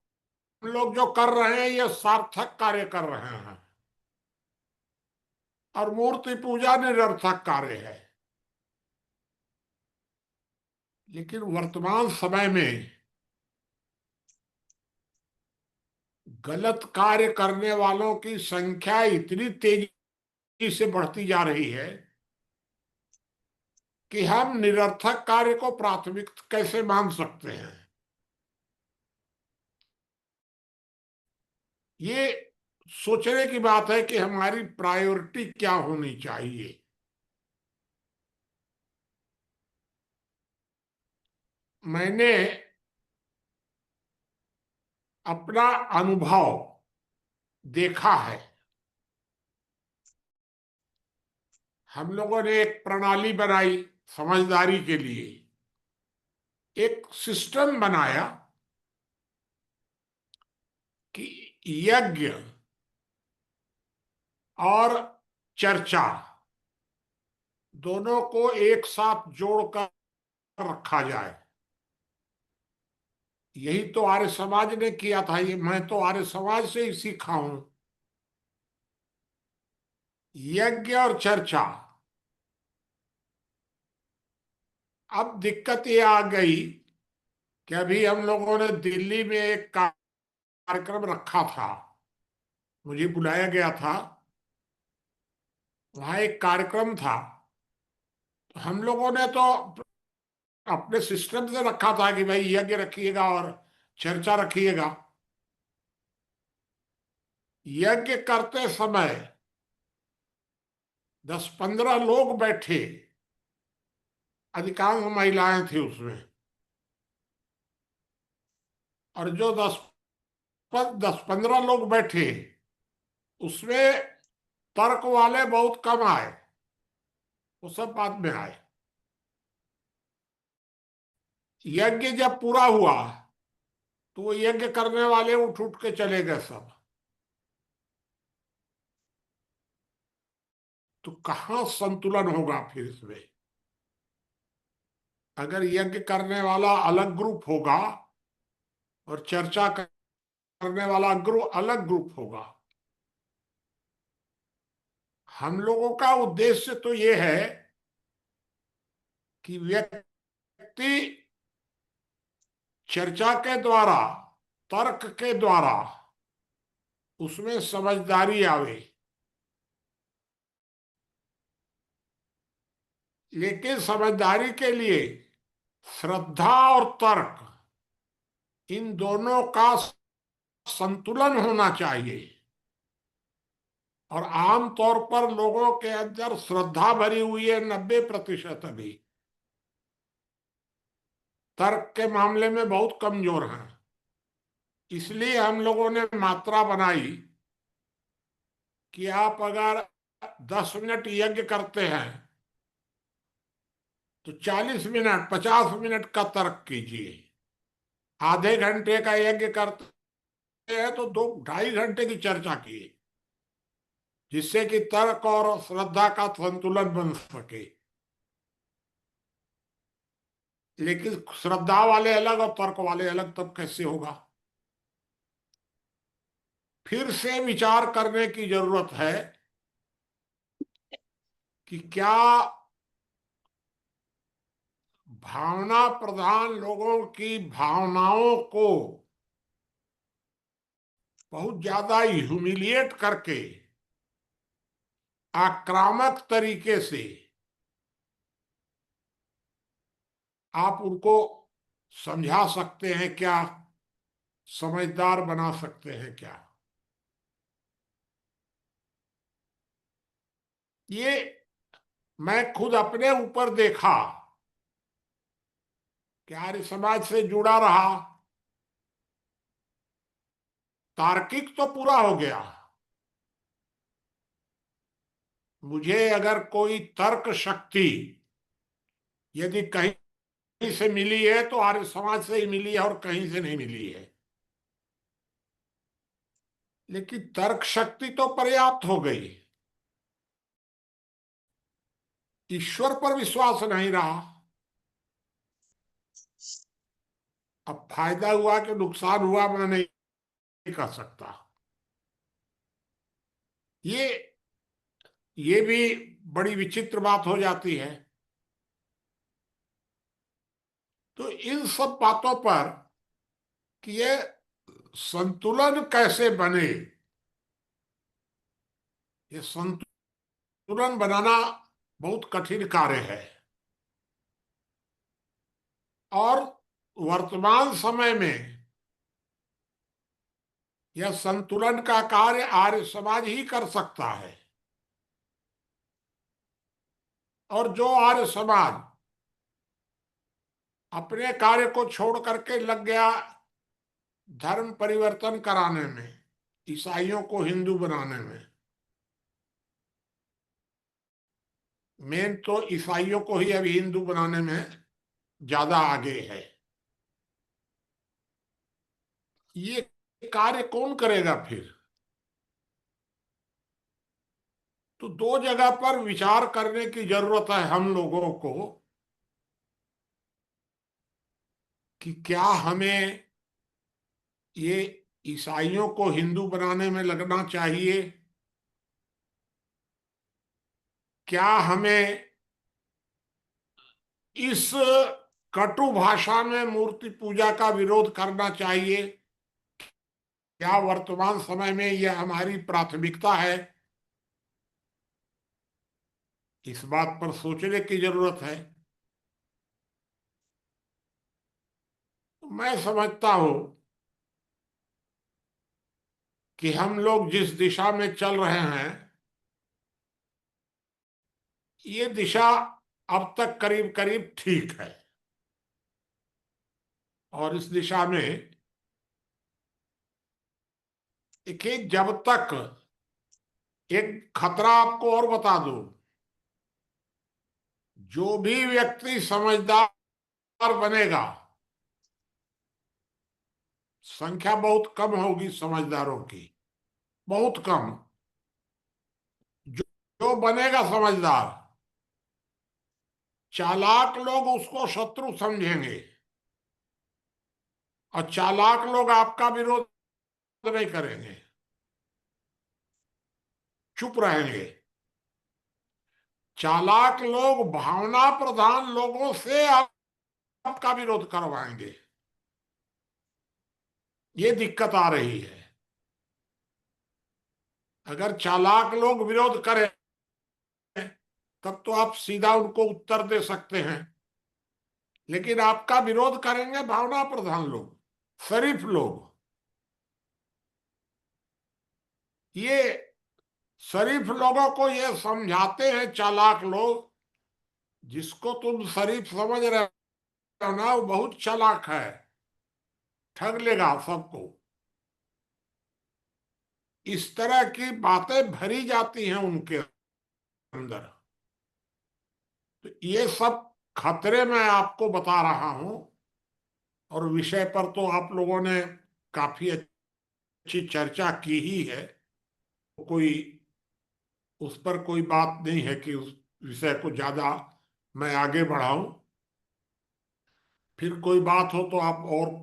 लोग जो कर रहे हैं ये सार्थक कार्य कर रहे हैं, और मूर्ति पूजा निरर्थक कार्य है। लेकिन वर्तमान समय में गलत कार्य करने वालों की संख्या इतनी तेजी से बढ़ती जा रही है कि हम निरर्थक कार्य को प्राथमिक कैसे मान सकते हैं? ये सोचने की बात है कि हमारी प्रायोरिटी क्या होनी चाहिए। मैंने अपना अनुभव देखा है। हम लोगों ने एक प्रणाली बनाई समझदारी के लिए, एक सिस्टम बनाया कि यज्ञ और चर्चा दोनों को एक साथ जोड़कर रखा जाए। यही तो आर्य समाज ने किया था। ये मैं तो आर्य समाज से ही सीखा हूं। यज्ञ और चर्चा। अब दिक्कत ये आ गई कि अभी हम लोगों ने दिल्ली में एक कार्यक्रम रखा था, मुझे बुलाया गया था। वहां एक कार्यक्रम था, तो हम लोगों ने तो अपने सिस्टम से रखा था कि भाई यज्ञ रखिएगा और चर्चा रखिएगा। यज्ञ करते समय 10-15 लोग बैठे, अधिकांश महिलाएं थी उसमें। और जो 10-15 लोग बैठे उसमें तर्क वाले बहुत कम आए, वो सब बाद में आए। यज्ञ जब पूरा हुआ तो वो यज्ञ करने वाले उठ उठ के चले गए सब। तो कहाँ संतुलन होगा फिर इसमें? अगर यज्ञ करने वाला अलग ग्रुप होगा और चर्चा करने वाला अलग ग्रुप होगा। हम लोगों का उद्देश्य तो ये है कि व्यक्ति चर्चा के द्वारा, तर्क के द्वारा उसमें समझदारी आवे। लेकिन समझदारी के लिए श्रद्धा और तर्क, इन दोनों का संतुलन होना चाहिए। और आम तौर पर लोगों के अंदर श्रद्धा भरी हुई है 90% अभी, तर्क के मामले में बहुत कमजोर हैं। इसलिए हम लोगों ने मात्रा बनाई कि आप अगर 10 मिनट यज्ञ करते हैं तो 40 मिनट 50 मिनट का तर्क कीजिए। आधे घंटे का यज्ञ करते हैं तो 2-2.5 घंटे की चर्चा कीजिए, जिससे कि तर्क और श्रद्धा का संतुलन बन सके। लेकिन श्रद्धा वाले अलग और तर्क वाले अलग, तब कैसे होगा? फिर से विचार करने की जरूरत है कि क्या भावना प्रधान लोगों की भावनाओं को बहुत ज्यादा ह्यूमिलिएट करके, आक्रामक तरीके से आप उनको समझा सकते हैं क्या? समझदार बना सकते हैं क्या? ये मैं खुद अपने ऊपर देखा कि आर्य समाज से जुड़ा रहा, तार्किक तो पूरा हो गया। मुझे अगर कोई तर्क शक्ति यदि कहीं से मिली है तो आर्य समाज से ही मिली है और कहीं से नहीं मिली है। लेकिन तर्क शक्ति तो पर्याप्त हो गई, ईश्वर पर विश्वास नहीं रहा। अब फायदा हुआ कि नुकसान हुआ मैं नहीं कह सकता। ये भी बड़ी विचित्र बात हो जाती है। तो इन सब बातों पर कि ये संतुलन कैसे बने, ये संतुलन बनाना बहुत कठिन कार्य है। और वर्तमान समय में यह संतुलन का कार्य आर्य समाज ही कर सकता है। और जो आर्य समाज अपने कार्य को छोड़ करके लग गया धर्म परिवर्तन कराने में, ईसाइयों को हिंदू बनाने में, मेन तो ईसाइयों को ही अभी हिंदू बनाने में ज्यादा आगे है, ये कार्य कौन करेगा फिर? तो दो जगह पर विचार करने की जरूरत है हम लोगों को कि क्या हमें ये ईसाइयों को हिंदू बनाने में लगना चाहिए, क्या हमें इस कटु भाषा में मूर्ति पूजा का विरोध करना चाहिए, क्या वर्तमान समय में यह हमारी प्राथमिकता है? इस बात पर सोचने की जरूरत है। मैं समझता हूं कि हम लोग जिस दिशा में चल रहे हैं, ये दिशा अब तक करीब करीब ठीक है। और इस दिशा में देखिए, जब तक एक खतरा आपको और बता दूं, जो भी व्यक्ति समझदार बनेगा, संख्या बहुत कम होगी समझदारों की, बहुत कम। जो बनेगा समझदार, चालाक लोग उसको शत्रु समझेंगे और चालाक लोग आपका विरोध नहीं करेंगे, चुप रहेंगे। चालाक लोग भावना प्रधान लोगों से आपका विरोध करवाएंगे, ये दिक्कत आ रही है। अगर चालाक लोग विरोध करें तब तो आप सीधा उनको उत्तर दे सकते हैं, लेकिन आपका विरोध करेंगे भावना प्रधान लोग, शरीफ लोग। ये शरीफ लोगों को ये समझाते हैं चालाक लोग, जिसको तुम शरीफ समझ रहे हो ना, वो बहुत चालाक है, ठग लेगा सबको। इस तरह की बातें भरी जाती हैं उनके अंदर। तो ये सब खतरे मैं आपको बता रहा हूं, और विषय पर तो आप लोगों ने काफी अच्छी चर्चा की ही है। कोई उस पर कोई बात नहीं है कि उस विषय को ज्यादा मैं आगे बढ़ाऊं। फिर कोई बात हो तो आप और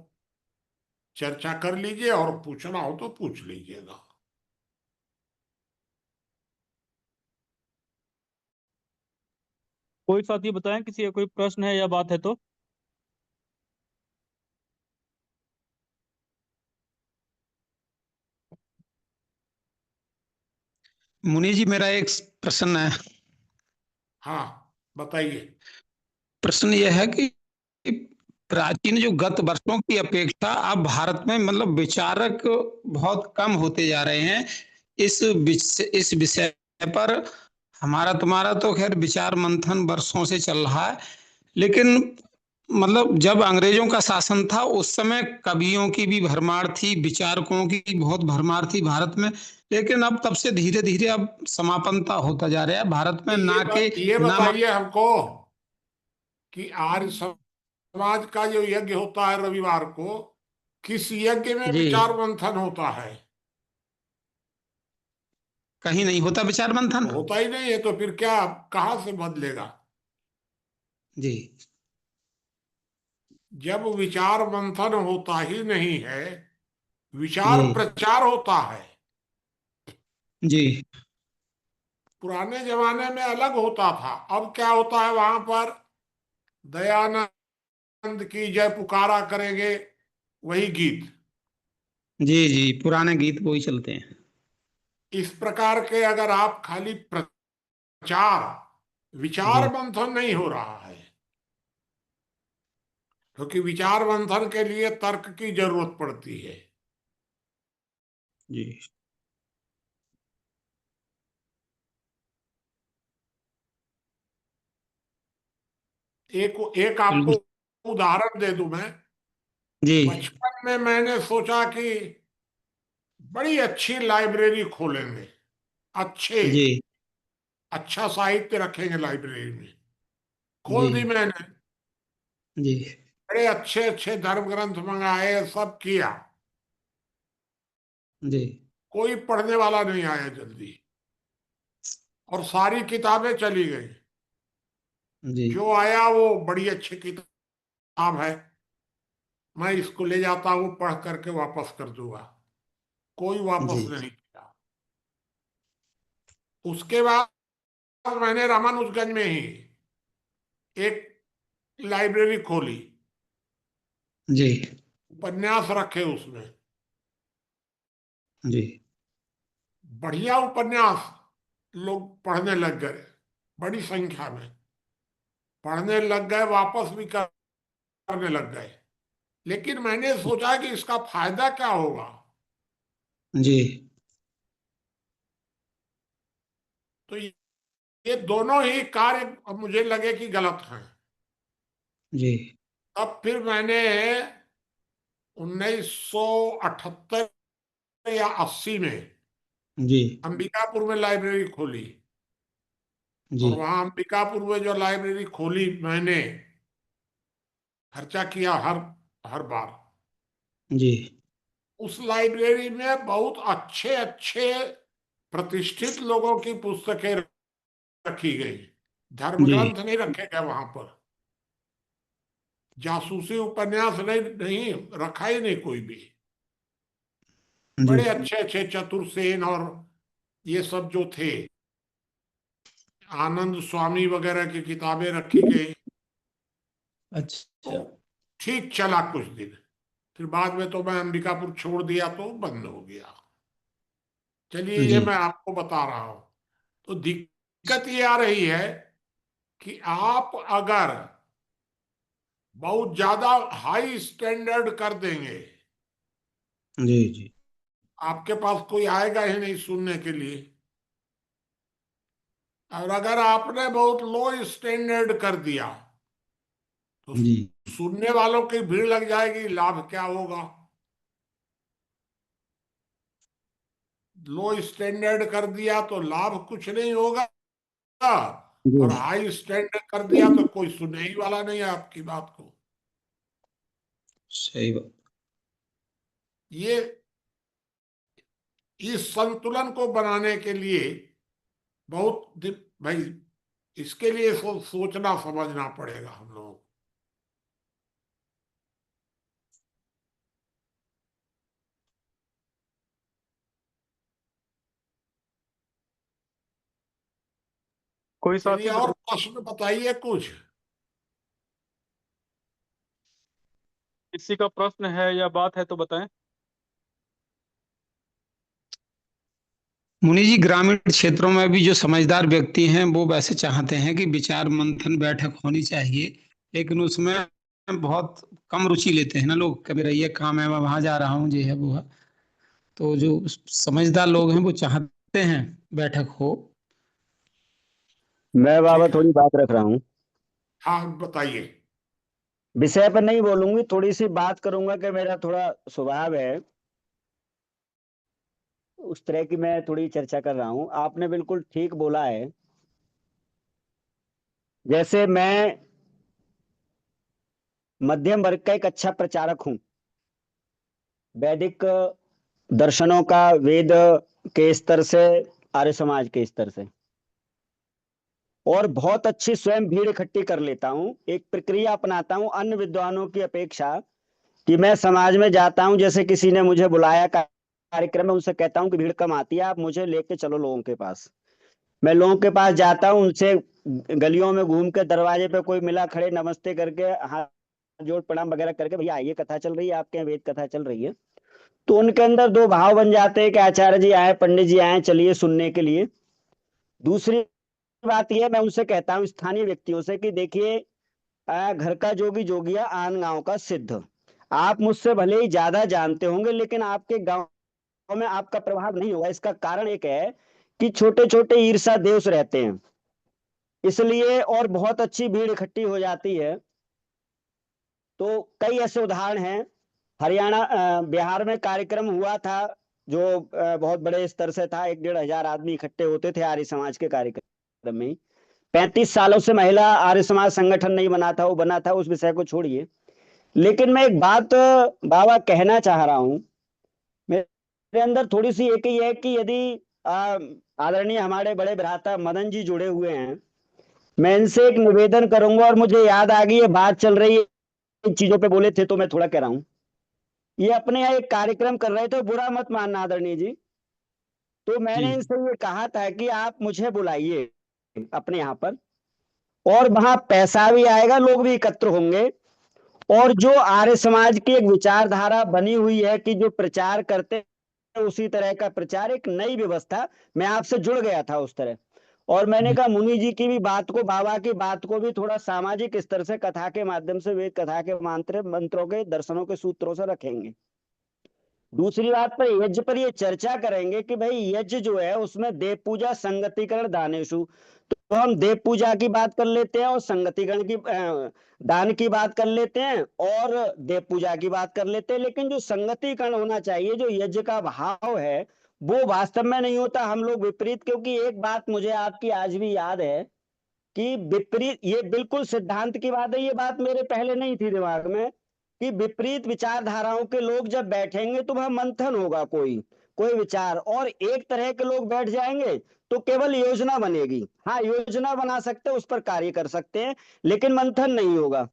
चर्चा कर लीजिए, और पूछना हो तो पूछ लीजिएगा। कोई साथी बताएं, किसी का कोई प्रश्न है या बात है तो। मुनि जी, मेरा एक प्रश्न है। हाँ, बताइए। प्रश्न यह है कि प्राचीन जो गत वर्षों की अपेक्षा अब भारत में मतलब विचारक बहुत कम होते जा रहे हैं। इस विषय पर हमारा तुम्हारा तो खैर विचार मंथन वर्षों से चल रहा है, लेकिन मतलब जब अंग्रेजों का शासन था उस समय कवियों की भी भरमार थी, विचारकों की बहुत भरमार थी भारत में, लेकिन अब तब से धीरे धीरे अब समापनता होता जा रहा है भारत में, ना के ये ना बताइए हमको कि आर्य समाज का जो यज्ञ होता है रविवार को, किस यज्ञ में जी विचार मंथन होता है? कहीं नहीं होता विचार मंथन। तो होता ही नहीं है, तो फिर क्या, कहाँ से बदलेगा? जी जब विचार मंथन होता ही नहीं है, विचार जी प्रचार होता है। जी पुराने जमाने में अलग होता था, अब क्या होता है वहां पर? दयानंद की जय पुकारा करेंगे, वही गीत। जी जी पुराने गीत वही चलते हैं। इस प्रकार के अगर आप खाली प्रचार, विचार जी मंथन नहीं हो रहा है, क्योंकि विचार मंथन के लिए तर्क की जरूरत पड़ती है। जी एक आपको बिल्कुल। उदाहरण दे दूं मैं। जी बचपन में मैंने सोचा कि बड़ी अच्छी लाइब्रेरी खोलेंगे, अच्छे जी अच्छा साहित्य रखेंगे लाइब्रेरी में। जी खोल दी मैंने, जी बड़े अच्छे अच्छे धर्म ग्रंथ मंगाए, सब किया। जी कोई पढ़ने वाला नहीं आया जल्दी, और सारी किताबें चली गई। जी जो आया वो बड़ी अच्छी किताब है, मैं इसको ले जाता हूँ, पढ़ करके वापस कर दूंगा। कोई वापस जी नहीं किया। उसके बाद मैंने रामानुजगंज में ही एक लाइब्रेरी खोली, जी उपन्यास रखे उसमें, जी बढ़िया उपन्यास। लोग पढ़ने लग गए, बड़ी संख्या में पढ़ने लग गए, वापस भी करने लग गए। लेकिन मैंने सोचा कि इसका फायदा क्या होगा। जी तो ये दोनों ही कार्य अब मुझे लगे कि गलत हैं। जी अब फिर मैंने 1978 या 80 में जी अंबिकापुर में लाइब्रेरी खोली। जी और वहां अंबिकापुर में जो लाइब्रेरी खोली मैंने, खर्चा किया हर हर बार। जी उस लाइब्रेरी में बहुत अच्छे अच्छे प्रतिष्ठित लोगों की पुस्तकें रखी गई। धर्म जी ग्रंथ नहीं रखे गए वहां पर, जासूसी उपन्यास नहीं नहीं रखा ही नहीं कोई भी। जी बड़े अच्छे अच्छे चतुर्सेन और ये सब जो थे, आनंद स्वामी वगैरह की किताबें रखी गई। तो अच्छा ठीक चला कुछ दिन, फिर बाद में तो मैं अंबिकापुर छोड़ दिया तो बंद हो गया। चलिए, ये जी मैं आपको बता रहा हूं। तो दिक्कत ये आ रही है कि आप अगर बहुत ज्यादा हाई स्टैंडर्ड कर देंगे, जी जी आपके पास कोई आएगा ही नहीं सुनने के लिए। और अगर आपने बहुत लो स्टैंडर्ड कर दिया तो जी सुनने वालों की भीड़ लग जाएगी, लाभ क्या होगा? लो स्टैंडर्ड कर दिया तो लाभ कुछ नहीं होगा, और जी हाई स्टैंडर्ड कर दिया तो कोई सुनने ही वाला नहीं है आपकी बात को। सही बात। ये इस संतुलन को बनाने के लिए भाई, इसके लिए सोचना समझना पड़ेगा हम लोग। कोई चलिए, साथी और प्रश्न बताइए कुछ। किसी का प्रश्न है या बात है तो बताएं। मुनि जी ग्रामीण क्षेत्रों में भी जो समझदार व्यक्ति हैं वो वैसे चाहते हैं कि विचार मंथन बैठक होनी चाहिए, लेकिन उसमें बहुत कम रुचि लेते हैं ना लोग, कभी रही काम है मैं वहां जा रहा हूँ, ये है वो है। तो जो समझदार लोग हैं वो चाहते हैं बैठक हो। मैं बाबा ठीक है, थोड़ी बात रख रहा हूँ। हाँ बताइए। विषय पर नहीं बोलूंगी, थोड़ी सी बात करूंगा कि मेरा थोड़ा स्वभाव है उस तरह की, मैं थोड़ी चर्चा कर रहा हूं। आपने बिल्कुल ठीक बोला है। जैसे मैं मध्यम वर्ग का एक अच्छा प्रचारक हूं, वैदिक दर्शनों का, वेद के स्तर से, आर्य समाज के स्तर से, और बहुत अच्छी स्वयं भीड़ इकट्ठी कर लेता हूं। एक प्रक्रिया अपनाता हूं अन्य विद्वानों की अपेक्षा, कि मैं समाज में जाता हूं, जैसे किसी ने मुझे बुलाया कार्यक्रम में, उनसे कहता हूं कि भीड़ कम आती है, आप मुझे लेके चलो लोगों के पास। मैं लोगों के पास जाता हूं, उनसे गलियों में घूम के, दरवाजे पे कोई मिला, खड़े नमस्ते करके, हाथ जोड़ प्रणाम वगैरह करके, भैया आइए कथा चल रही है, आपके यहाँ वेद कथा चल रही है। तो उनके अंदर दो भाव बन जाते हैं कि आचार्य जी आए, पंडित जी आए, चलिए सुनने के लिए। दूसरी बात यह, मैं उनसे कहता हूँ स्थानीय व्यक्तियों से कि देखिए, घर का जोगी जोगिया, आन गांव का सिद्ध। आप मुझसे भले ही ज्यादा जानते होंगे, लेकिन आपके गांव में आपका प्रभाव नहीं होगा। इसका कारण एक है कि छोटे छोटे ईर्षा देश रहते हैं, इसलिए, और बहुत अच्छी भीड़ इकट्ठी हो जाती है। तो कई ऐसे उदाहरण हैं। हरियाणा, बिहार में कार्यक्रम हुआ था, जो बहुत बड़े स्तर से था, 1-1.5 हजार आदमी इकट्ठे होते थे आर्य समाज के कार्यक्रम में। 35 सालों से महिला आर्य समाज संगठन नहीं बना था, वो बना था, उस विषय को छोड़िए। लेकिन मैं एक बात बाबा कहना चाह रहा हूं, मेरे अंदर थोड़ी सी एक ही है कि यदि आदरणीय हमारे बड़े भ्राता मदन जी जुड़े हुए हैं, मैं इनसे एक निवेदन करूंगा, और मुझे याद आ गई, ये बात चल रही है, इन चीजों पे बोले थे तो मैं थोड़ा कह रहा हूँ। ये अपने यहाँ एक कार्यक्रम कर रहे थे, बुरा मत मानना आदरणीय जी। तो जी मैंने इनसे ये कहा था कि आप मुझे बुलाइए अपने यहाँ पर, और वहां पैसा भी आएगा, लोग भी एकत्र होंगे, और जो आर्य समाज की एक विचारधारा बनी हुई है कि जो प्रचार करते हैं उसी तरह का प्रचार, एक नई व्यवस्था, मैं आपसे जुड़ गया था उस तरह। और मैंने कहा मुनि जी की भी बात को, बाबा की बात को भी थोड़ा सामाजिक स्तर से, कथा के माध्यम से, वेद कथा के मंत्रों के, दर्शनों के सूत्रों से रखेंगे। दूसरी बात पर, यज्ञ पर ये चर्चा करेंगे कि भाई यज्ञ जो है उसमें देव पूजा, संगतिकरण, दानेशु। तो हम देव पूजा की बात कर लेते हैं, और संगतिकरण की, दान की बात कर लेते हैं, और देव पूजा की बात कर लेते हैं। लेकिन जो संगतिकरण होना चाहिए, जो यज्ञ का भाव है, वो वास्तव में नहीं होता। हम लोग विपरीत, क्योंकि एक बात मुझे आपकी आज भी याद है कि विपरीत, ये बिल्कुल सिद्धांत की बात है, ये बात मेरे पहले नहीं थी दिमाग में, कि विपरीत विचारधाराओं के लोग जब बैठेंगे तो वह मंथन होगा, कोई कोई विचार, और एक तरह के लोग बैठ जाएंगे तो केवल योजना बनेगी। हाँ, योजना बना सकते हैं, उस पर कार्य कर सकते हैं, लेकिन मंथन नहीं होगा।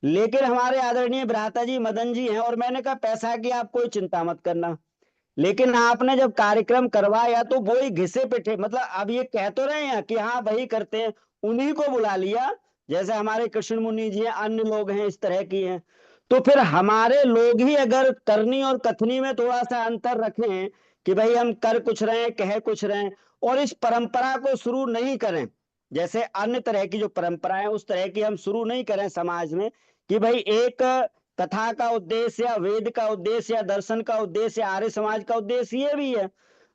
लेकिन हमारे आदरणीय भ्राता जी मदन जी हैं, और मैंने कहा पैसा की आप कोई चिंता मत करना, लेकिन आपने जब कार्यक्रम करवाया तो वो ही घिसे पिटे, मतलब अब ये कह तो रहे हैं कि हाँ वही करते हैं, उन्हीं को बुला लिया, जैसे हमारे कृष्ण मुनि जी हैं, अन्य लोग हैं, इस तरह की हैं। तो फिर हमारे लोग ही अगर करनी और कथनी में थोड़ा सा अंतर रखें, कि भाई हम कर कुछ रहे हैं, कह कुछ रहे हैं, और इस परंपरा को शुरू नहीं करें, जैसे अन्य तरह की जो परंपराएं, उस तरह की हम शुरू नहीं करें समाज में, कि भाई एक कथा का उद्देश्य, या वेद का उद्देश्य, या दर्शन का उद्देश्य, या आर्य समाज का उद्देश्य ये भी है।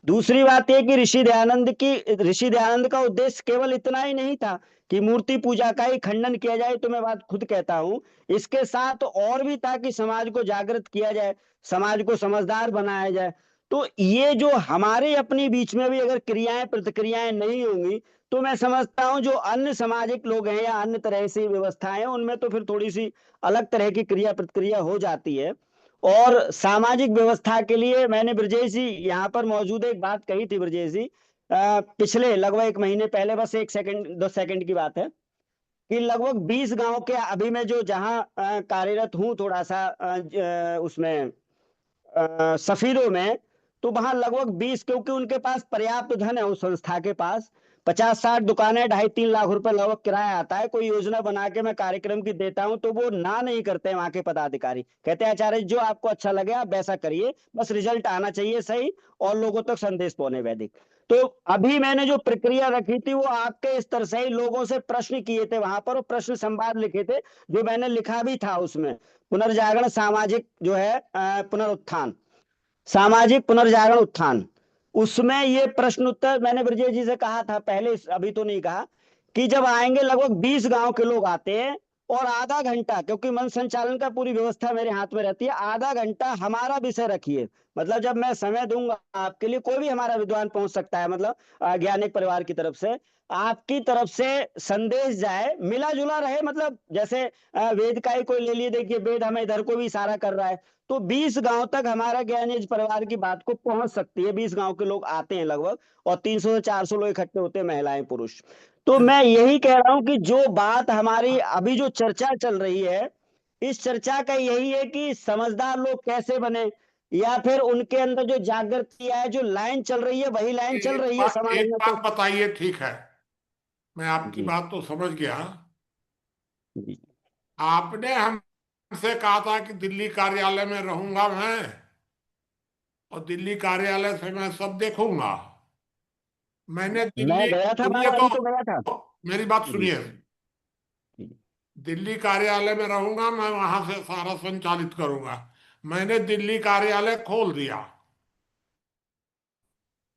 दूसरी बात यह कि ऋषि दयानंद का उद्देश्य केवल इतना ही नहीं था कि मूर्ति पूजा का ही खंडन किया जाए, तो मैं बात खुद कहता हूं, इसके साथ और भी था कि समाज को जागृत किया जाए, समाज को समझदार बनाया जाए। तो ये जो हमारे अपने बीच में भी अगर क्रियाएं प्रतिक्रियाएं नहीं होंगी, तो मैं समझता हूं जो अन्य सामाजिक लोग हैं, या अन्य तरह से व्यवस्थाएं, उनमें तो फिर थोड़ी सी अलग तरह की क्रिया प्रतिक्रिया हो जाती है। और सामाजिक व्यवस्था के लिए मैंने ब्रजेश जी यहाँ पर मौजूद एक बात कही थी, ब्रजेश जी, पिछले लगभग 1 महीने पहले, बस 1 सेकंड 2 सेकंड की बात है, कि लगभग 20 गांव के, अभी मैं जो जहां कार्यरत हूं थोड़ा सा, उसमें सफीरों में, तो वहां लगभग 20, क्योंकि उनके पास पर्याप्त धन है, उस संस्था के पास 50-60 दुकानें, 2.5-3 लाख रुपए लगभग किराया आता है। कोई योजना बना के मैं कार्यक्रम की देता हूं तो वो ना नहीं करते हैं, वहां के पदाधिकारी कहते हैं आचार्य जो आपको अच्छा लगे आप वैसा करिए, बस रिजल्ट आना चाहिए सही, और लोगों तक संदेश पहुंचे वैदिक। तो अभी मैंने जो प्रक्रिया रखी थी वो आपके स्तर से ही लोगों से प्रश्न किए थे वहां पर, और प्रश्न संवाद लिखे थे, जो मैंने लिखा भी था उसमें, पुनर्जागरण सामाजिक जो है, पुनरुत्थान, सामाजिक पुनर्जागरण उत्थान। उसमें ये प्रश्न उत्तर मैंने ब्रजेश जी से कहा था पहले, अभी तो नहीं कहा, कि जब आएंगे, लगभग 20 गांव के लोग आते हैं, और आधा घंटा, क्योंकि मन संचालन का पूरी व्यवस्था मेरे हाथ में रहती है, आधा घंटा हमारा विषय रखिए। मतलब जब मैं समय दूंगा आपके लिए, कोई भी हमारा विद्वान पहुंच सकता है, मतलब ज्ञानिक परिवार की तरफ से आपकी तरफ से संदेश जाए, मिला जुला रहे। मतलब जैसे वेद का ही कोई ले लिए, देखिए वेद हमें इधर को भी इशारा कर रहा है, तो 20 गांव तक हमारा ज्ञानीज परिवार की बात को पहुंच सकती है। 20 गांव के लोग आते हैं लगभग, और 300 से 400 लोग इकट्ठे होते हैं, महिलाएं पुरुष। तो मैं यही कह रहा हूं कि जो बात हमारी अभी जो चर्चा चल रही है, इस चर्चा का यही है कि समझदार लोग कैसे बने, या फिर उनके अंदर जो जागृति है, जो लाइन चल रही है वही लाइन चल रही है समाज एक में। बात तो बताइए, ठीक है, मैं आपकी जी बात तो समझ गया। जी आपने हमसे कहा था कि दिल्ली कार्यालय में रहूंगा मैं, और दिल्ली कार्यालय से मैं सब देखूंगा। मैंने मैं दिल्ली, गया था सुनिए बाबा, अभी तो गया था। तो, मेरी बात जी सुनिए। जी दिल्ली कार्यालय में रहूंगा मैं, वहां से सारा संचालित करूंगा। मैंने दिल्ली कार्यालय खोल दिया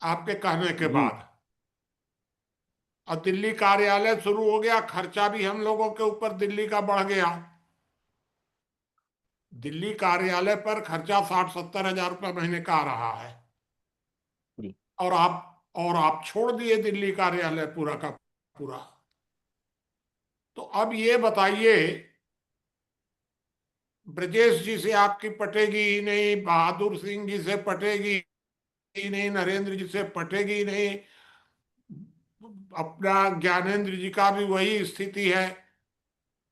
आपके कहने के जी बाद, और दिल्ली कार्यालय शुरू हो गया, खर्चा भी हम लोगों के ऊपर दिल्ली का बढ़ गया। दिल्ली कार्यालय पर खर्चा 60-70 हजार रुपये महीने का आ रहा है, जी और आप छोड़ दिए दिल्ली कार्यालय पूरा का पूरा। तो अब ये बताइए, ब्रजेश जी से आपकी पटेगी ही नहीं, बहादुर सिंह जी से पटेगी ही नहीं, नरेंद्र जी से पटेगी ही नहीं, अपना ज्ञानेंद्र जी का भी वही स्थिति है।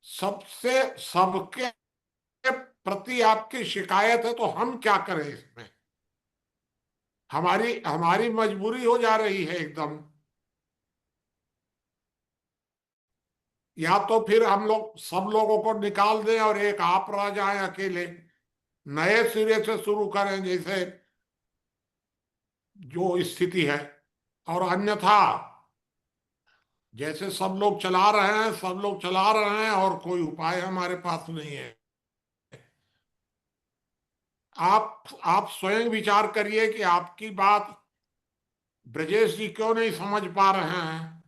सबसे सबके प्रति आपकी शिकायत है, तो हम क्या करें इसमें? हमारी हमारी मजबूरी हो जा रही है एकदम। या तो फिर हम लोग सब लोगों को निकाल दें और एक आप रह जाएं अकेले, नए सिरे से शुरू करें जैसे जो स्थिति है। और अन्यथा जैसे सब लोग चला रहे हैं, सब लोग चला रहे हैं, और कोई उपाय हमारे पास नहीं है। आप स्वयं विचार करिए कि आपकी बात ब्रजेश जी क्यों नहीं समझ पा रहे हैं,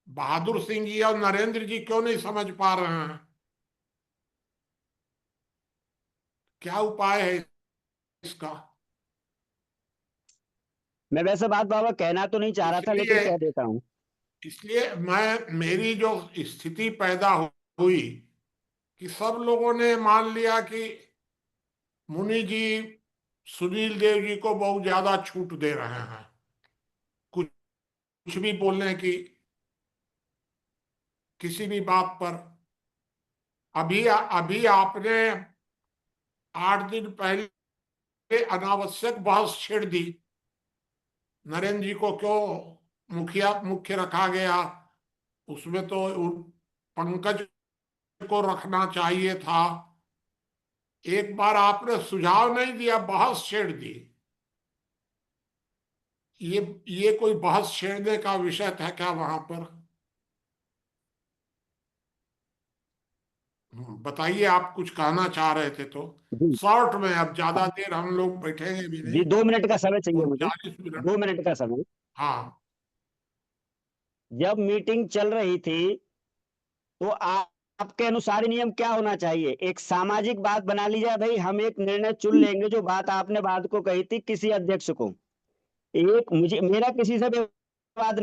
बहादुर सिंह जी और नरेंद्र जी क्यों नहीं समझ पा रहे हैं। क्या उपाय है इसका? मैं वैसे बात बाबा कहना तो नहीं चाह रहा था, लेकिन इसलिए कह देता हूँ। इसलिए मेरी जो स्थिति पैदा हुई कि सब लोगों ने मान लिया कि मुनि जी सुनील देव जी को बहुत ज्यादा छूट दे रहे हैं, कुछ कुछ भी बोलने की, किसी भी बात पर। अभी अभी आपने 8 दिन पहले अनावश्यक बहस छेड़ दी, नरेंद्र जी को क्यों मुख्य रखा गया, उसमें तो पंकज को रखना चाहिए था। एक बार आपने सुझाव नहीं दिया, बहस छेड़ दी। ये कोई बहस छेड़ने का विषय था क्या वहां पर? बताइए, आप कुछ कहना चाह रहे थे तो जी शॉर्ट में। अब ज्यादा देर हम लोग बैठेंगे भी जी नहीं, 2 मिनट का समय चाहिए मुझे, 39 मिनट। 2 मिनट का समय। हाँ, जब मीटिंग चल रही थी, तो आपके अनुसार ही नियम क्या होना चाहिए? एक सामाजिक बात बना ली जाए, भाई हम एक निर्णय चुन लेंगे, जो बात आपने बात को कही थी किसी अध्यक्ष को, एक मुझे मेरा किसी से विवाद नहीं।